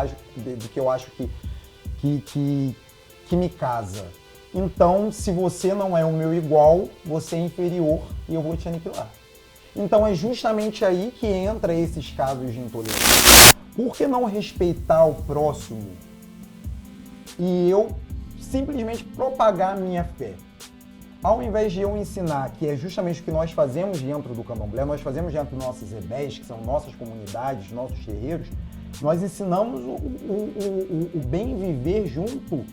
C: acho que me casa. Então, se você não é o meu igual, você é inferior e eu vou te aniquilar. Então é justamente aí que entra esses casos de intolerância. Por que não respeitar o próximo e eu simplesmente propagar a minha fé? Ao invés de eu ensinar, que é justamente o que nós fazemos dentro do candomblé, nós fazemos dentro dos nossos rebés, que são nossas comunidades, nossos terreiros, nós ensinamos o bem viver junto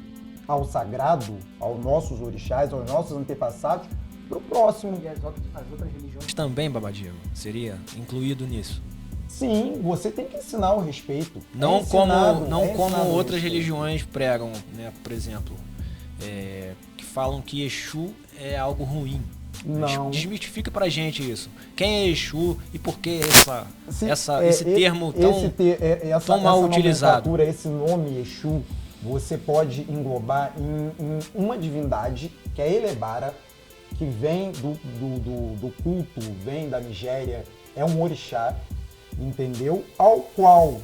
C: ao sagrado, aos nossos orixás, aos nossos antepassados, para o próximo.
F: E as outras religiões
A: Também, Babadiego, seria incluído nisso.
C: Sim, você tem que ensinar o respeito.
A: Não como outras
C: respeito.
A: religiões pregam, né? Por exemplo, que falam que Exu é algo ruim.
C: Não.
A: Desmistifica pra gente isso. Quem é Exu e por que esse termo tão mal utilizado?
C: Esse nome Exu, você pode englobar em uma divindade, que é Elebara, que vem do culto, vem da Nigéria, é um orixá, entendeu? Ao qual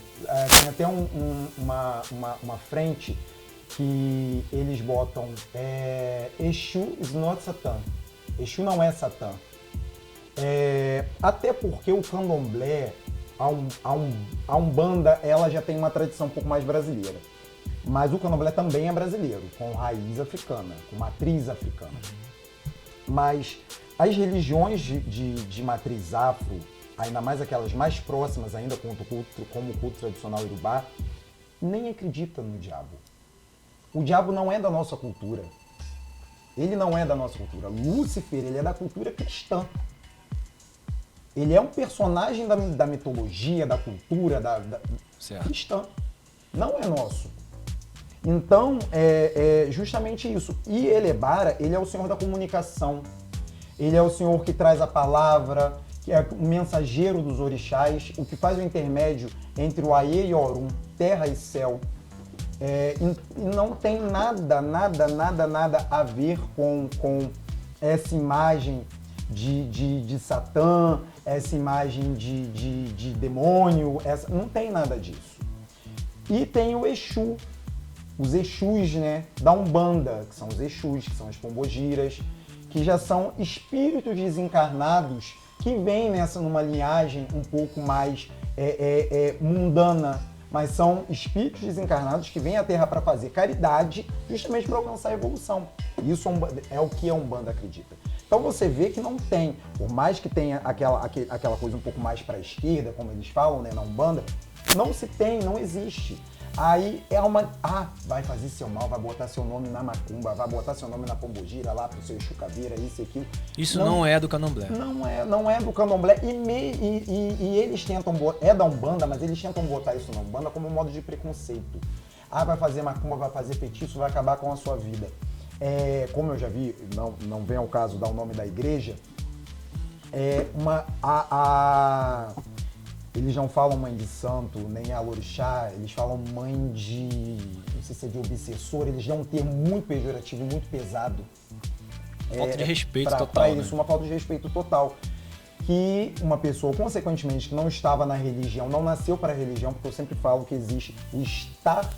C: tem até uma frente que eles botam Exu is not Satan. Exu não é Satã. Até porque o candomblé, a Umbanda, ela já tem uma tradição um pouco mais brasileira. Mas o candomblé também é brasileiro, com raiz africana, com matriz africana. Mas as religiões de matriz afro, ainda mais aquelas mais próximas ainda, como o culto tradicional Iorubá, nem acreditam no diabo. O diabo não é da nossa cultura. Ele não é da nossa cultura. Lúcifer, ele é da cultura cristã. Ele é um personagem da mitologia, da cultura,
A: Certo.
C: cristã. Não é nosso. Então, é justamente isso. E Elebara, ele é o senhor da comunicação. Ele é o senhor que traz a palavra, que é o mensageiro dos orixás, o que faz o intermédio entre o Aê e o Orum, terra e céu. E não tem nada a ver com essa imagem de Satã, essa imagem de demônio, não tem nada disso. E tem o Exu, os Exus, né, da Umbanda, que são os Exus, que são as pombogiras, que já são espíritos desencarnados que vêm numa linhagem um pouco mais mundana, mas são espíritos desencarnados que vêm à Terra para fazer caridade, justamente para alcançar a evolução. Isso é o que a Umbanda acredita. Então você vê que não tem, por mais que tenha aquela coisa um pouco mais para a esquerda, como eles falam, né, na Umbanda, não existe. Aí vai fazer seu mal, vai botar seu nome na macumba, vai botar seu nome na pombogira lá pro seu Exu Caveira, isso e aquilo.
A: Isso não é do candomblé.
C: Não é do candomblé e eles tentam, é da Umbanda, mas eles tentam botar isso na Umbanda como um modo de preconceito. Vai fazer macumba, vai fazer feitiço, vai acabar com a sua vida. Como eu já vi, não vem ao caso dar o nome da igreja, eles não falam mãe de santo, nem alorixá, eles falam mãe de, não sei se é de obsessor, eles dão um termo muito pejorativo, muito pesado.
A: Falta de respeito total,
C: pra
A: né?
C: isso, uma falta de respeito total. Que uma pessoa, consequentemente, que não estava na religião, não nasceu para a religião, porque eu sempre falo que existe o estar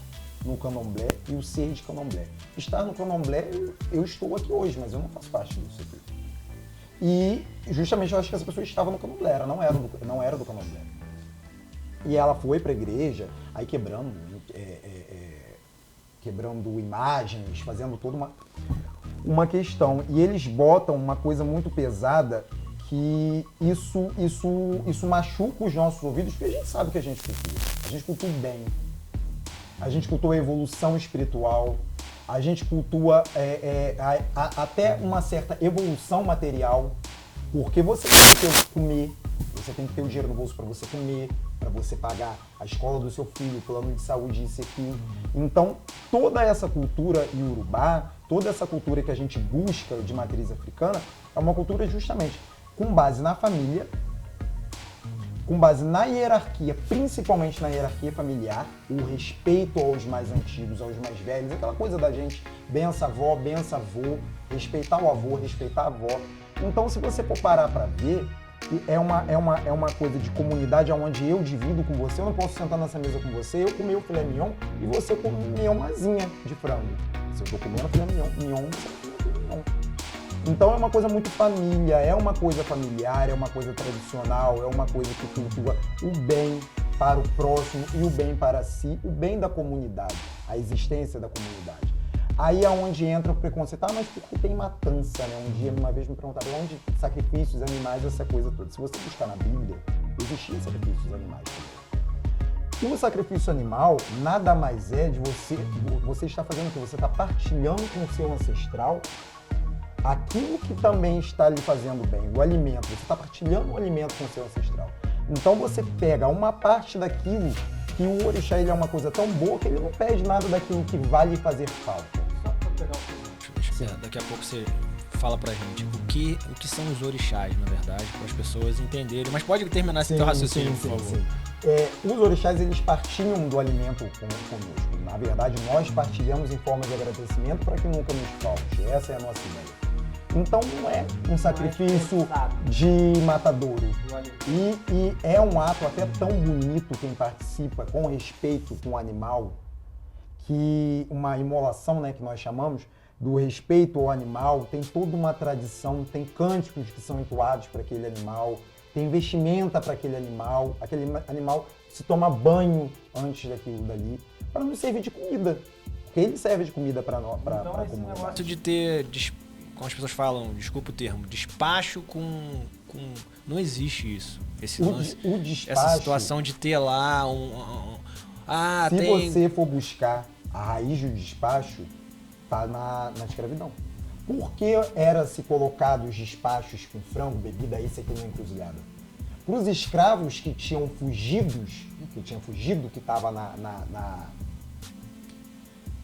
C: no candomblé e o ser de candomblé. Estar no candomblé, eu estou aqui hoje, mas eu não faço parte disso aqui. E justamente eu acho que essa pessoa estava no candomblé, ela não era do candomblé. E ela foi para a igreja, aí quebrando imagens, fazendo toda uma questão. E eles botam uma coisa muito pesada que isso machuca os nossos ouvidos, porque a gente sabe que a gente cultua. A gente cultua o bem. A gente cultua a evolução espiritual. A gente cultua até uma certa evolução material, porque você tem que ter o que comer, você tem que ter o dinheiro no bolso para você comer, para você pagar a escola do seu filho, o plano de saúde, isso e aquilo. Então, toda essa cultura iorubá, toda essa cultura que a gente busca de matriz africana, é uma cultura justamente com base na família, com base na hierarquia, principalmente na hierarquia familiar, o respeito aos mais antigos, aos mais velhos, aquela coisa da gente, bença avó, bença avô, respeitar o avô, respeitar a avó. Então, se você for parar para ver, é uma coisa de comunidade onde eu divido com você, eu não posso sentar nessa mesa com você, eu comer o filé mignon e você comer uma asinha de frango. Se eu estou comendo filé mignon, você come filé mignon. Então é uma coisa muito família, é uma coisa familiar, é uma coisa tradicional, é uma coisa que cultua o bem para o próximo e o bem para si, o bem da comunidade, a existência da comunidade. Aí é onde entra o preconceito, mas porque tem matança, né? Uma vez me perguntaram onde sacrifícios animais, essa coisa toda. Se você buscar na Bíblia, existia sacrifícios animais também. O sacrifício animal nada mais é de você está fazendo o que? Você está partilhando com o seu ancestral aquilo que também está lhe fazendo bem, o alimento. Você está partilhando o alimento com o seu ancestral. Então você pega uma parte daquilo que o orixá ele é uma coisa tão boa que ele não pede nada daquilo que vai lhe fazer falta.
A: Daqui a pouco você fala pra gente o que são os orixás, na verdade, para as pessoas entenderem. Mas pode terminar esse teu raciocínio, por favor.
C: Os orixás, eles partilham do alimento conosco. Na verdade, nós partilhamos em forma de agradecimento para que nunca nos falte. Essa é a nossa ideia. Então, não é um sacrifício de matadouro. E é um ato até tão bonito quem participa, com respeito com o animal, que uma imolação, né, que nós chamamos, do respeito ao animal, tem toda uma tradição, tem cânticos que são entoados para aquele animal, tem vestimenta para aquele animal se toma banho antes daquilo dali, para nos servir de comida, porque ele serve de comida para nós, para a comunidade.
A: Negócio de ter, como as pessoas falam, desculpa o termo, despacho com não existe isso.
C: O despacho,
A: essa situação de ter lá
C: você for buscar a raiz do despacho, está na escravidão. Por que era-se colocado os despachos com frango, bebida, isso aqui na encruzilhada? Para os escravos que tinham fugido, que estavam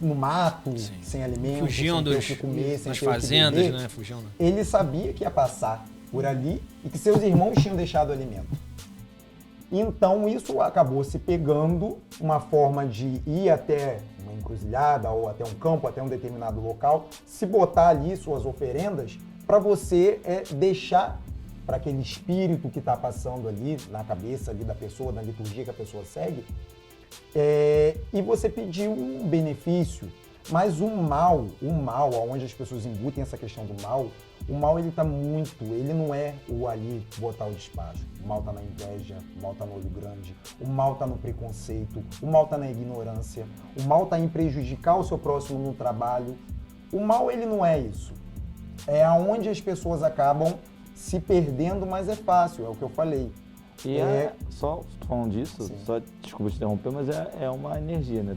C: no mato,
A: Sim.
C: sem alimento,
A: Fugiam
C: sem ter o
A: dos,
C: que comer, sem
A: das
C: ter o que
A: fazendas,
C: beber,
A: né? Fugiam.
C: ele sabia que ia passar por ali e que seus irmãos tinham deixado alimento. Então isso acabou se pegando uma forma de ir até uma encruzilhada ou até um campo, até um determinado local, se botar ali suas oferendas para você deixar para aquele espírito que está passando ali na cabeça ali da pessoa, na liturgia que a pessoa segue, e você pedir um benefício. Mas o mal, onde as pessoas embutem essa questão do mal, o mal ele não é o ali botar o despacho. O mal está na inveja, o mal está no olho grande, o mal está no preconceito, o mal está na ignorância, o mal está em prejudicar o seu próximo no trabalho. O mal ele não é isso. É aonde as pessoas acabam se perdendo, mas é fácil, é o que eu falei.
B: E só falando disso, desculpa te interromper, mas é uma energia, né?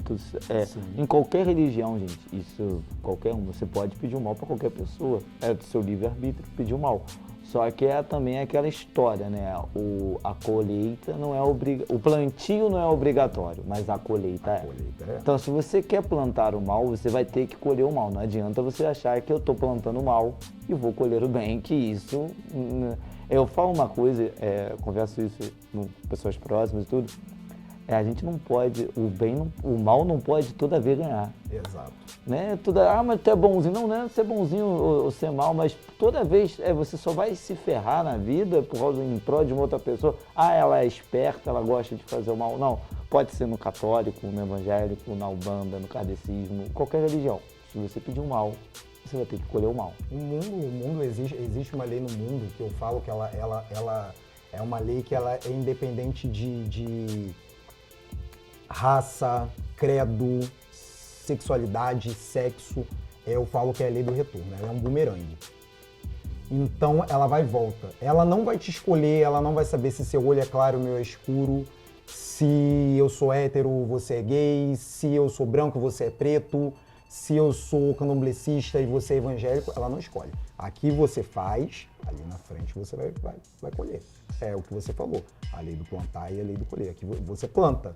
B: Em qualquer religião, gente, isso, qualquer um, você pode pedir o mal para qualquer pessoa. É do seu livre-arbítrio pedir o mal. Só que também aquela história, né? A colheita não é o plantio não é obrigatório, mas a colheita é. Então, se você quer plantar o mal, você vai ter que colher o mal. Não adianta você achar que eu estou plantando o mal e vou colher o bem, que isso... Eu falo uma coisa, converso isso com pessoas próximas e tudo, a gente não pode, o mal não pode toda vez ganhar.
C: Exato.
B: Né? Mas tu é bonzinho. Não é ser bonzinho ou ser mal, mas toda vez você só vai se ferrar na vida em prol de uma outra pessoa. Ela é esperta, ela gosta de fazer o mal. Não, pode ser no católico, no evangélico, na umbanda, no kardecismo, qualquer religião. Se você pedir o mal, você vai ter que colher o mal.
C: O mundo existe uma lei no mundo que eu falo que ela é uma lei que ela é independente de raça, credo, sexualidade, sexo. Eu falo que é a lei do retorno, ela é um bumerangue. Então ela vai e volta. Ela não vai te escolher, ela não vai saber se seu olho é claro ou meu é escuro, se eu sou hétero, você é gay, se eu sou branco, você é preto, se eu sou candomblessista e você é evangélico, ela não escolhe. Aqui você faz, ali na frente você vai colher. É o que você falou, a lei do plantar e a lei do colher. Aqui você planta,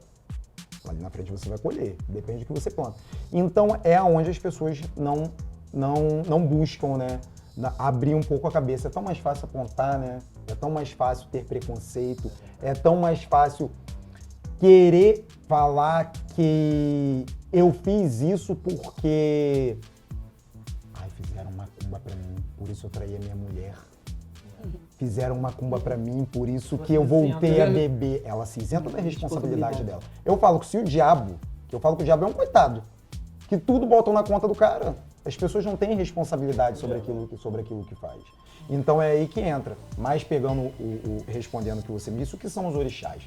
C: ali na frente você vai colher, depende do que você planta. Então é onde as pessoas não buscam, né, abrir um pouco a cabeça. É tão mais fácil apontar, né? É tão mais fácil ter preconceito, é tão mais fácil querer falar que eu fiz isso porque fizeram macumba pra mim, por isso eu traí a minha mulher. Fizeram macumba pra mim, por isso que eu voltei a beber. Ela se isenta da responsabilidade dela. Eu falo que o diabo é um coitado, que tudo botam na conta do cara. As pessoas não têm responsabilidade sobre aquilo que faz. Então é aí que entra. Mas pegando respondendo o que você me disse, o que são os orixás?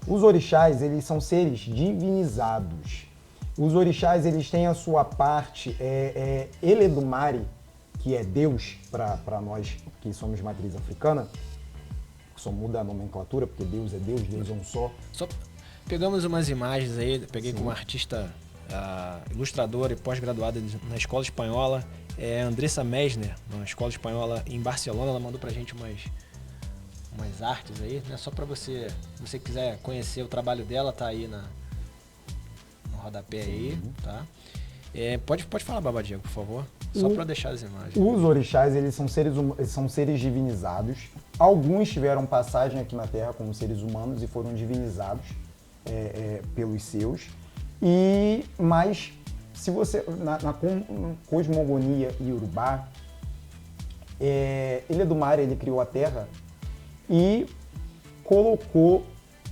C: Os orixás, eles são seres divinizados. Os orixás, eles têm a sua parte Eledumare, que é Deus, para nós que somos de matriz africana. Só muda a nomenclatura, porque Deus é um só.
A: Só pegamos umas imagens aí, peguei com uma artista ilustradora e pós-graduada na escola espanhola, Andressa Messner, na escola espanhola em Barcelona. Ela mandou pra gente umas artes aí, né? Só pra você, se você quiser conhecer o trabalho dela, tá aí no rodapé aí, tá? Pode falar, Babadiego, por favor, só para deixar as imagens.
C: Os orixás, eles são seres divinizados. Alguns tiveram passagem aqui na Terra como seres humanos e foram divinizados pelos seus. Mas se você, na cosmogonia iorubá, Eledumare, ele criou a Terra e colocou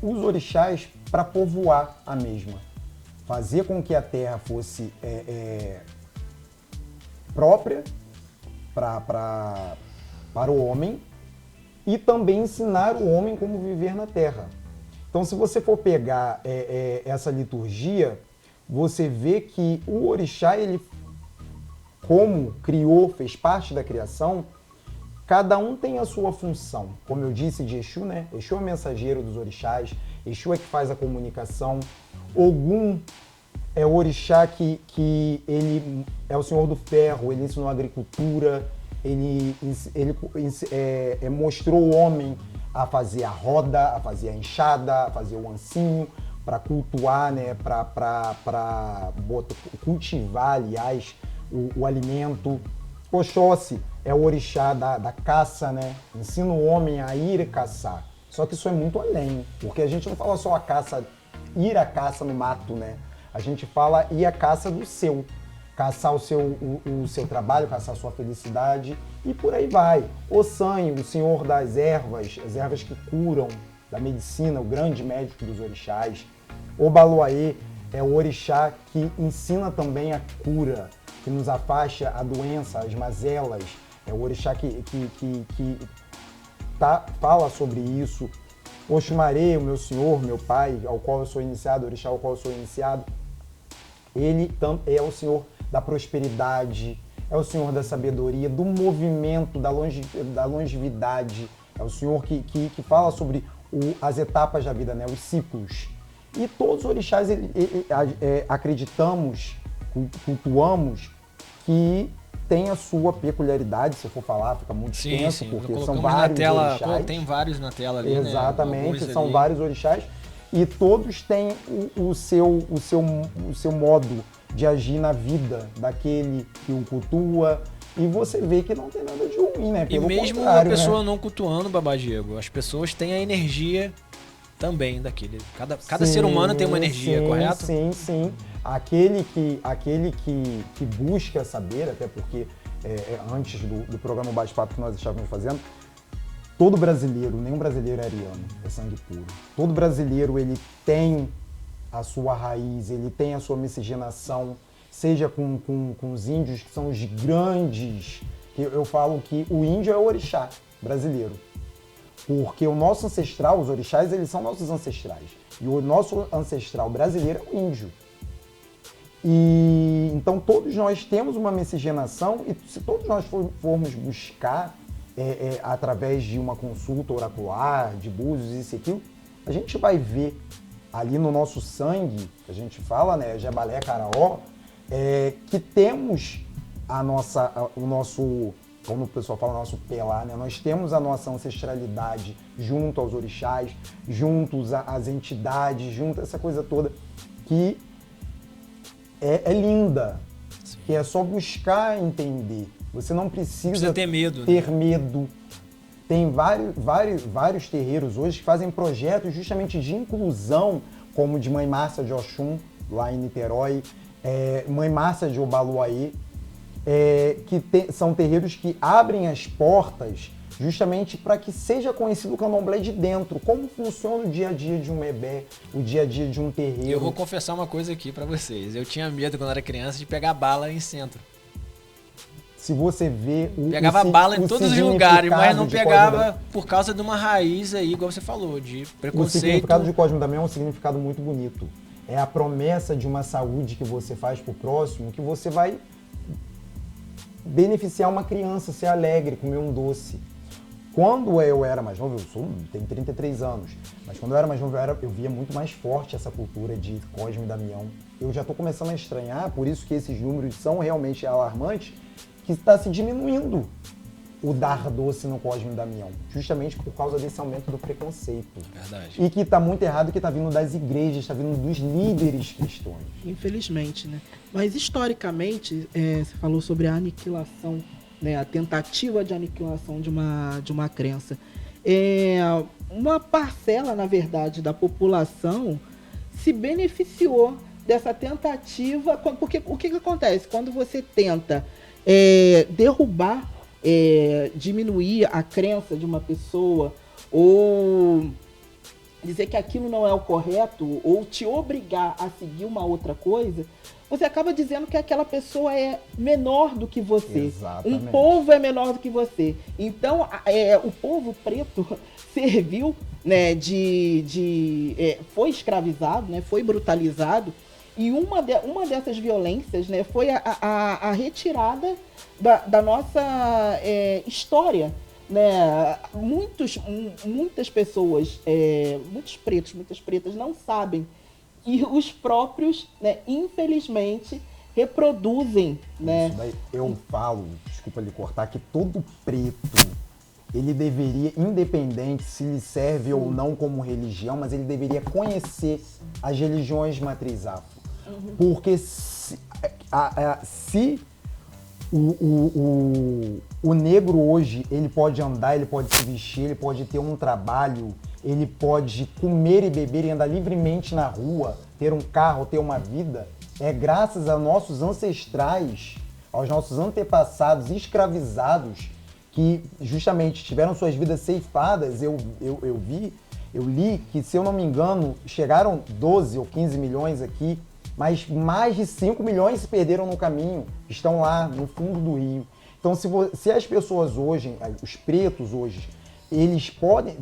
C: os orixás para povoar a mesma. Fazer com que a terra fosse própria para o homem e também ensinar o homem como viver na terra. Então, se você for pegar essa liturgia, você vê que o orixá, ele, como criou, fez parte da criação, cada um tem a sua função. Como eu disse de Exu, né? Exu é o mensageiro dos orixás, Exu é que faz a comunicação. Ogum é o orixá que ele é o senhor do ferro, ele ensinou a agricultura, ele mostrou o homem a fazer a roda, a fazer a enxada, a fazer o ancinho, para cultuar, né, para cultivar, aliás, o alimento. Oxóssi é o orixá da caça, né? Ensina o homem a ir caçar. Só que isso é muito além, porque a gente não fala só a caça, ir à caça no mato, né? A gente fala ir à caça do seu. Caçar o seu trabalho, caçar a sua felicidade e por aí vai. Ossanho, o senhor das ervas, as ervas que curam, da medicina, o grande médico dos orixás. Obaluaê é o orixá que ensina também a cura, que nos afasta a doença, as mazelas. É o orixá que fala sobre isso. Oxumaré, o meu senhor, meu pai, ao qual eu sou iniciado, o orixá ao qual eu sou iniciado, ele é o senhor da prosperidade, é o senhor da sabedoria, do movimento, da longevidade, é o senhor que fala sobre as etapas da vida, né? Os ciclos. E todos os orixás acreditamos, cultuamos, que tem a sua peculiaridade. Se eu for falar, fica muito extenso, porque são vários orixás.
A: Tem vários na tela ali,
C: exatamente,
A: né?
C: São vários orixás e todos têm o seu modo de agir na vida daquele que o cultua. E você vê que não tem nada de ruim, né? Pelo
A: e mesmo a pessoa não cultuando o Babá Diego, as pessoas têm a energia também daquele. Cada ser humano tem uma energia, correto?
C: Sim. Aquele que busca saber, até porque antes do programa Bate-Papo que nós estávamos fazendo, todo brasileiro, nenhum brasileiro é ariano, é sangue puro. Todo brasileiro, ele tem a sua raiz, ele tem a sua miscigenação, seja com os índios, que são os grandes. Eu falo que o índio é o orixá brasileiro. Porque o nosso ancestral, os orixás, eles são nossos ancestrais. E o nosso ancestral brasileiro é o índio. E então todos nós temos uma miscigenação e se todos nós formos buscar através de uma consulta oracular, de búzios, isso e aquilo, a gente vai ver ali no nosso sangue, que a gente fala, né, Jebalé, Caraó, que temos o nosso, como o pessoal fala, o nosso pelá, né? Nós temos a nossa ancestralidade junto aos orixás, juntos às entidades, junto a essa coisa toda que é linda,
A: Sim.
C: Que é só buscar entender. Você não precisa
A: ter medo.
C: Medo. Tem vários terreiros hoje que fazem projetos justamente de inclusão, como de Mãe Márcia de Oxum, lá em Niterói, Mãe Márcia de Obaluaê, são terreiros que abrem as portas justamente para que seja conhecido o candomblé de dentro, como funciona o dia a dia de um mebé, o dia a dia de um terreiro.
A: Eu vou confessar uma coisa aqui para vocês, eu tinha medo quando era criança de pegar bala em centro.
C: Se você vê
A: pegava bala em todos os lugares, mas não pegava por causa de uma raiz aí, igual você falou, de preconceito.
C: O significado de Cosme Damião é um significado muito bonito. É a promessa de uma saúde que você faz pro próximo, que você vai beneficiar uma criança, ser alegre, comer um doce. Quando eu era mais novo, tenho 33 anos, mas quando eu era mais novo eu via muito mais forte essa cultura de Cosme Damião. Eu já estou começando a estranhar, por isso que esses números são realmente alarmantes, que está se diminuindo o dar doce no Cosme Damião, justamente por causa desse aumento do preconceito.
A: Verdade.
C: E que está muito errado, que está vindo das igrejas, está vindo dos líderes cristãos.
D: Infelizmente, né? Mas historicamente, você falou sobre a aniquilação, né? A tentativa de aniquilação de uma crença. Uma parcela, na verdade, da população se beneficiou dessa tentativa, porque o que acontece? Quando você tenta derrubar, diminuir a crença de uma pessoa, ou dizer que aquilo não é o correto, ou te obrigar a seguir uma outra coisa, você acaba dizendo que aquela pessoa é menor do que você.
C: Exatamente.
D: Um povo é menor do que você. Então, o povo preto serviu, né, foi escravizado, né, foi brutalizado, e uma dessas violências, né, foi a retirada da nossa história. Né? Muitas pessoas, muitos pretos, muitas pretas não sabem que os próprios, né, infelizmente, reproduzem. Né?
C: Isso daí, eu falo, desculpa lhe cortar, que todo preto ele deveria, independente se lhe serve ou não como religião, mas ele deveria conhecer as religiões matriz afro. Porque se o negro hoje, ele pode andar, ele pode se vestir, ele pode ter um trabalho, ele pode comer e beber e andar livremente na rua, ter um carro, ter uma vida, é graças a nossos ancestrais, aos nossos antepassados escravizados, que justamente tiveram suas vidas ceifadas. Eu li que, se eu não me engano, chegaram 12 ou 15 milhões aqui, mas mais de 5 milhões se perderam no caminho, estão lá no fundo do rio. Então, se as pessoas hoje, os pretos hoje,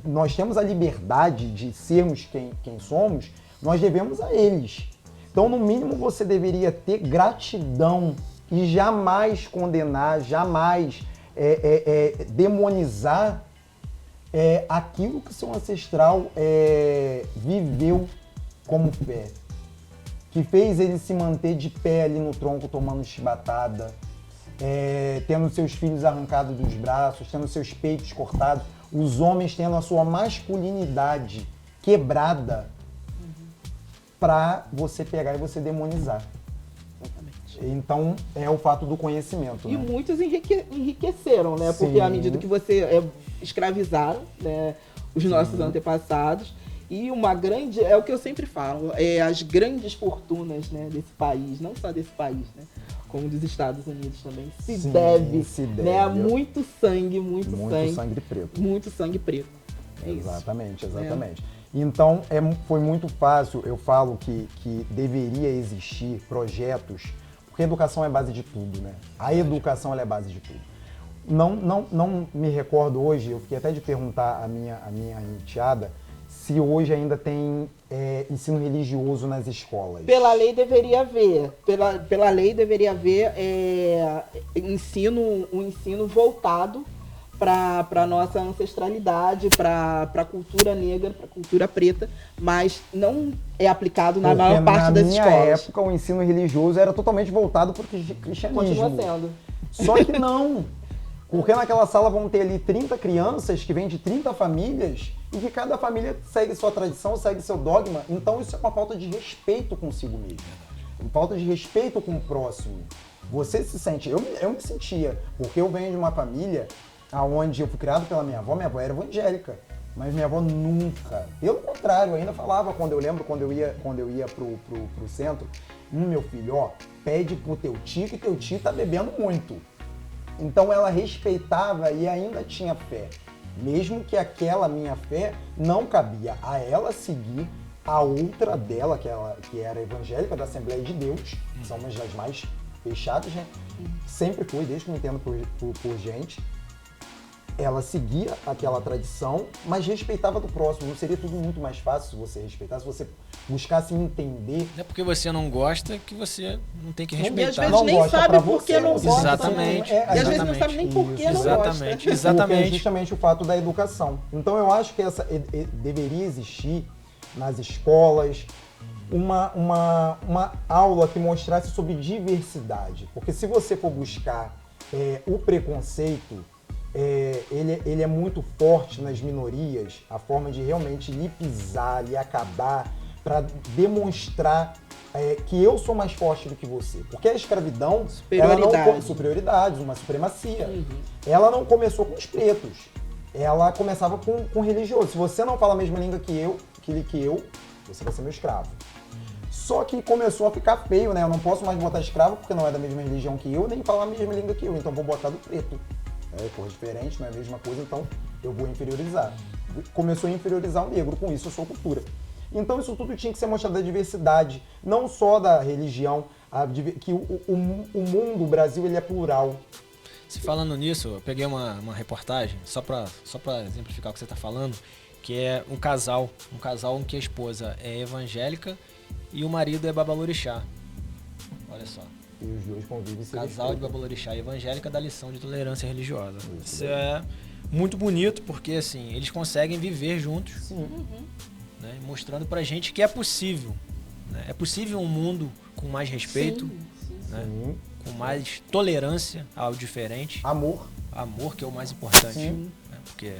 C: nós temos a liberdade de sermos quem somos, nós devemos a eles. Então, no mínimo, você deveria ter gratidão e jamais condenar, jamais demonizar aquilo que seu ancestral viveu como fé, que fez ele se manter de pé ali no tronco tomando chibatada, tendo seus filhos arrancados dos braços, tendo seus peitos cortados, os homens tendo a sua masculinidade quebrada para você pegar e você demonizar. Então, é o fato do conhecimento.
D: E
C: né?
D: muitos enriqueceram, né?
C: Sim.
D: Porque à medida que você escravizaram, né, os nossos antepassados, e uma grande, é o que eu sempre falo, as grandes fortunas, né, desse país, não só desse país, né, como dos Estados Unidos também, se deve, né, a muito sangue
C: preto.
D: Muito sangue preto. É
C: Exatamente. Então, foi muito fácil, eu falo que deveria existir projetos, porque a educação é base de tudo, né? A educação ela é base de tudo. Não me recordo hoje, eu fiquei até de perguntar à minha enteada, se hoje ainda tem ensino religioso nas escolas.
D: Pela lei deveria haver. Pela lei deveria haver um ensino voltado para a nossa ancestralidade, para a cultura negra, para a cultura preta, mas não é aplicado na maior parte das escolas.
C: Na minha época, o ensino religioso era totalmente voltado para o cristianismo.
D: Continua sendo.
C: Só que não. Porque naquela sala vão ter ali 30 crianças que vêm de 30 famílias e que cada família segue sua tradição, segue seu dogma. Então isso é uma falta de respeito consigo mesmo. Uma falta de respeito com o próximo. Você se sente... Eu me sentia, porque eu venho de uma família onde eu fui criado pela minha avó era evangélica. Mas minha avó nunca. Pelo contrário, ainda falava quando eu ia pro centro, meu filho, ó, pede pro teu tio que teu tio tá bebendo muito. Então ela respeitava e ainda tinha fé. Mesmo que aquela minha fé não cabia a ela seguir a outra dela, que era evangélica, da Assembleia de Deus, que são umas das mais fechadas, né? Sempre foi, desde que eu me entendo por gente. Ela seguia aquela tradição, mas respeitava do próximo. Não seria tudo muito mais fácil se você respeitasse, se você buscasse entender.
A: Não é porque você não gosta que você não tem que respeitar.
D: E às vezes
C: Não
D: nem
C: gosta
D: sabe
C: pra
D: por que
C: você.
D: não gosta.
A: Exatamente.
D: E às vezes não sabe nem por que não gosta.
C: Porque é justamente o fato da educação. Então eu acho que deveria existir nas escolas uma aula que mostrasse sobre diversidade. Porque se você for buscar o preconceito, ele é muito forte nas minorias, a forma de realmente lhe pisar, lhe acabar, para demonstrar que eu sou mais forte do que você. Porque a escravidão, superioridade, uma supremacia. Ela não começou com os pretos, ela começava com religioso. Se você não fala a mesma língua que eu, você vai ser meu escravo. Só que começou a ficar feio, né? Eu não posso mais botar escravo porque não é da mesma religião que eu, nem falar a mesma língua que eu, então vou botar do preto. Cor diferente, não é a mesma coisa, então eu vou inferiorizar. Começou a inferiorizar o negro, com isso eu sou cultura. Então isso tudo tinha que ser mostrado da diversidade, não só da religião, que o mundo, o Brasil, ele é plural.
A: Se falando nisso, eu peguei uma reportagem, só pra exemplificar o que você tá falando, que é um casal em que a esposa é evangélica e o marido é babalorixá. Olha só.
C: E os dois convivem.
A: Casal de babalorixá e evangélica dá lição de tolerância religiosa. Isso é muito bonito, porque assim, eles conseguem viver juntos.
C: Sim.
A: Né, mostrando pra gente que é possível. Né? É possível um mundo com mais respeito, né? Com mais tolerância ao diferente.
C: Amor,
A: que é o mais importante.
C: Sim.
A: Né? Porque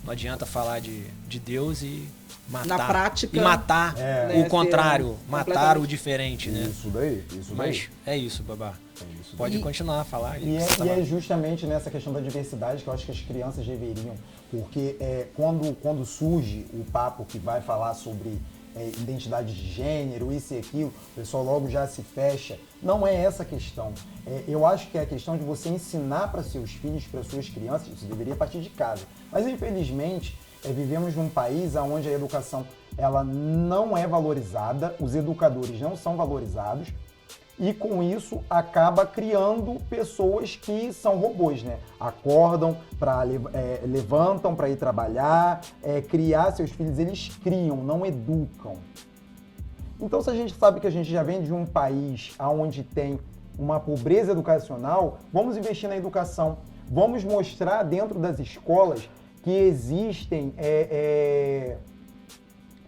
A: não adianta falar de Deus e matar.
D: Na prática,
A: e matar
D: né,
A: o contrário,
D: ser
A: matar
D: completamente
A: o diferente, né?
C: Isso daí.
A: Mas é isso, Babá.
C: isso
A: Pode
D: daí.
A: continuar a falar.
C: E é justamente nessa questão da diversidade que eu acho que as crianças deveriam, porque quando surge o papo que vai falar sobre identidade de gênero, isso e aquilo, o pessoal logo já se fecha. Não é essa a questão. Eu acho que é a questão de você ensinar para seus filhos, para suas crianças, isso deveria partir de casa. Mas infelizmente, vivemos num país onde a educação ela não é valorizada, os educadores não são valorizados, e com isso acaba criando pessoas que são robôs, né? Acordam, levantam para ir trabalhar, criar seus filhos, eles criam, não educam. Então, se a gente sabe que a gente já vem de um país onde tem uma pobreza educacional, vamos investir na educação. Vamos mostrar dentro das escolas que existem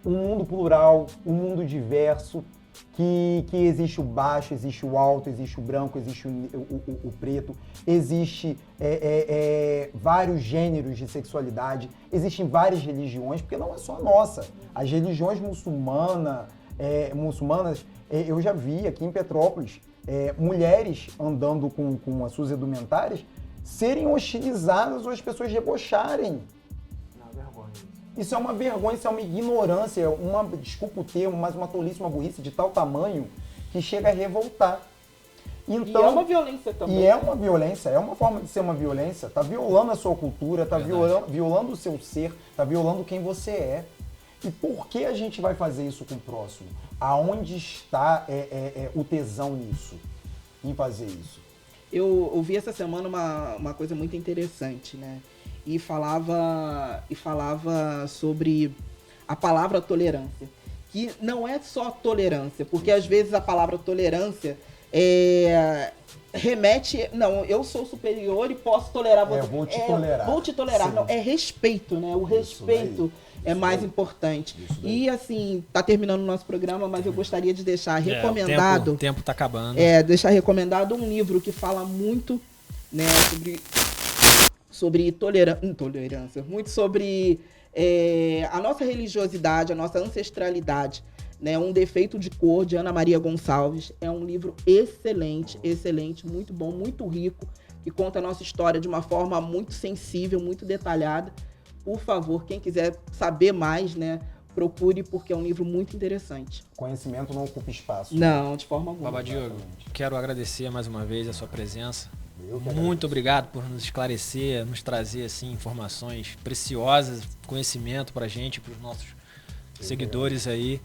C: um mundo plural, um mundo diverso, que existe o baixo, existe o alto, existe o branco, existe o preto, existe vários gêneros de sexualidade, existem várias religiões, porque não é só a nossa. As religiões muçulmanas, eu já vi aqui em Petrópolis, mulheres andando com as suas indumentárias serem hostilizadas ou as pessoas debocharem. Isso é uma vergonha, isso é uma ignorância, desculpa o termo, mas uma tolice, uma burrice de tal tamanho que chega a revoltar. Então,
D: e é uma violência também.
C: E é uma violência, é uma forma de ser uma violência. Está violando a sua cultura, está violando o seu ser, está violando quem você é. E por que a gente vai fazer isso com o próximo? Aonde está o tesão nisso, em fazer isso?
D: Eu ouvi essa semana uma coisa muito interessante, né? E falava sobre a palavra tolerância, que não é só tolerância, porque às vezes a palavra tolerância remete, não, eu sou superior e posso tolerar você.
C: Vou te tolerar.
D: Vou te tolerar,
C: Sim.
D: não, é respeito, né? O respeito é mais importante. E assim, tá terminando o nosso programa, mas eu gostaria de deixar recomendado.
A: O tempo tá acabando.
D: Deixar recomendado um livro que fala muito, né, sobre intolerância, muito sobre a nossa religiosidade, a nossa ancestralidade, né? Um Defeito de Cor, de Ana Maria Gonçalves. É um livro excelente, muito bom, muito rico, que conta a nossa história de uma forma muito sensível, muito detalhada. Por favor, quem quiser saber mais, né, procure, porque é um livro muito interessante.
C: Conhecimento não ocupa espaço.
D: Não, de forma alguma.
A: Babá Diogo, quero agradecer mais uma vez a sua presença. Muito obrigado por nos esclarecer, nos trazer assim, informações preciosas, conhecimento pra gente, pros nossos seguidores aí.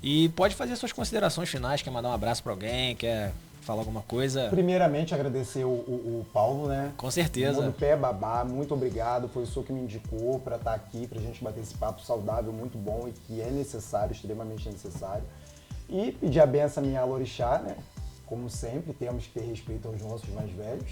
A: E pode fazer suas considerações finais, quer mandar um abraço pra alguém, quer falar alguma coisa?
C: Primeiramente, agradecer o Paulo, né?
A: Com certeza.
C: Do Pé Babá, muito obrigado. Foi o senhor que me indicou para estar aqui, pra gente bater esse papo saudável, muito bom e que é necessário, extremamente necessário. E pedir a benção à minha Alorixá, né? Como sempre, temos que ter respeito aos nossos mais velhos.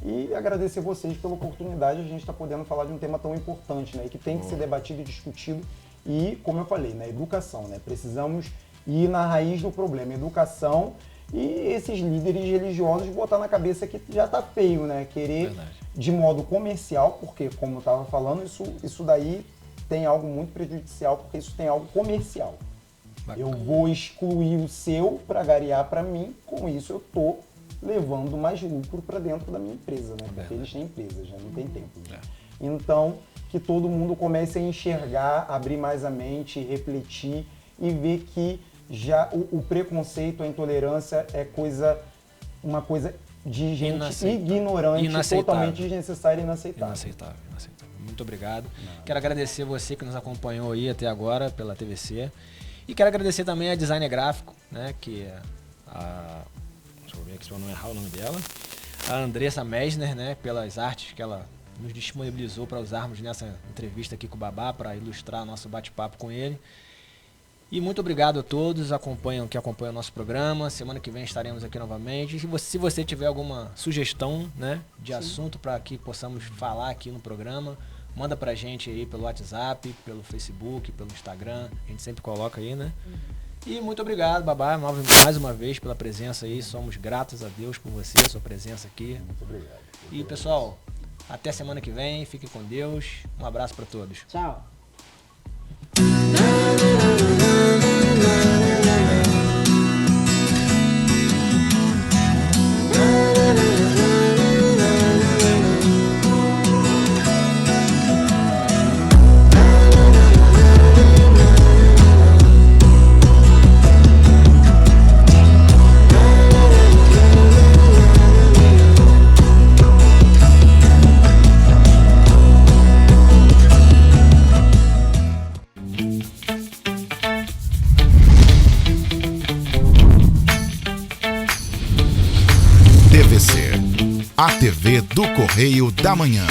C: E agradecer vocês pela oportunidade de a gente estar podendo falar de um tema tão importante, né? E que tem que ser debatido e discutido. E, como eu falei, na educação, né? Precisamos ir na raiz do problema. Educação e esses líderes religiosos botar na cabeça que já tá feio, né? Querer de modo comercial, porque, como eu estava falando, isso daí tem algo muito prejudicial, porque isso tem algo comercial. Eu vou excluir o seu para garear para mim, com isso eu tô levando mais lucro para dentro da minha empresa, né? Porque eles têm empresa, já não tem tempo. Né? Então, que todo mundo comece a enxergar, abrir mais a mente, refletir e ver que já o preconceito, a intolerância é uma coisa de gente ignorante, totalmente desnecessária e inaceitável.
A: Inaceitável. Muito obrigado. Quero agradecer você que nos acompanhou aí até agora pela TVC. E quero agradecer também a Designer Gráfico, né, que é deixa eu ver aqui se eu não errar o nome dela, a Andressa Mesner, né, pelas artes que ela nos disponibilizou para usarmos nessa entrevista aqui com o Babá, para ilustrar nosso bate-papo com ele. E muito obrigado a todos que acompanham o nosso programa. Semana que vem estaremos aqui novamente. E se você tiver alguma sugestão, né, de assunto para que possamos falar aqui no programa, manda pra gente aí pelo WhatsApp, pelo Facebook, pelo Instagram. A gente sempre coloca aí, né? E muito obrigado, Babá, mais uma vez pela presença aí. Somos gratos a Deus por você, a sua presença aqui.
C: Muito obrigado.
A: E, pessoal, Até semana que vem, fiquem com Deus. Um abraço para todos.
D: Tchau.
H: TVC, a TV do Correio da Manhã.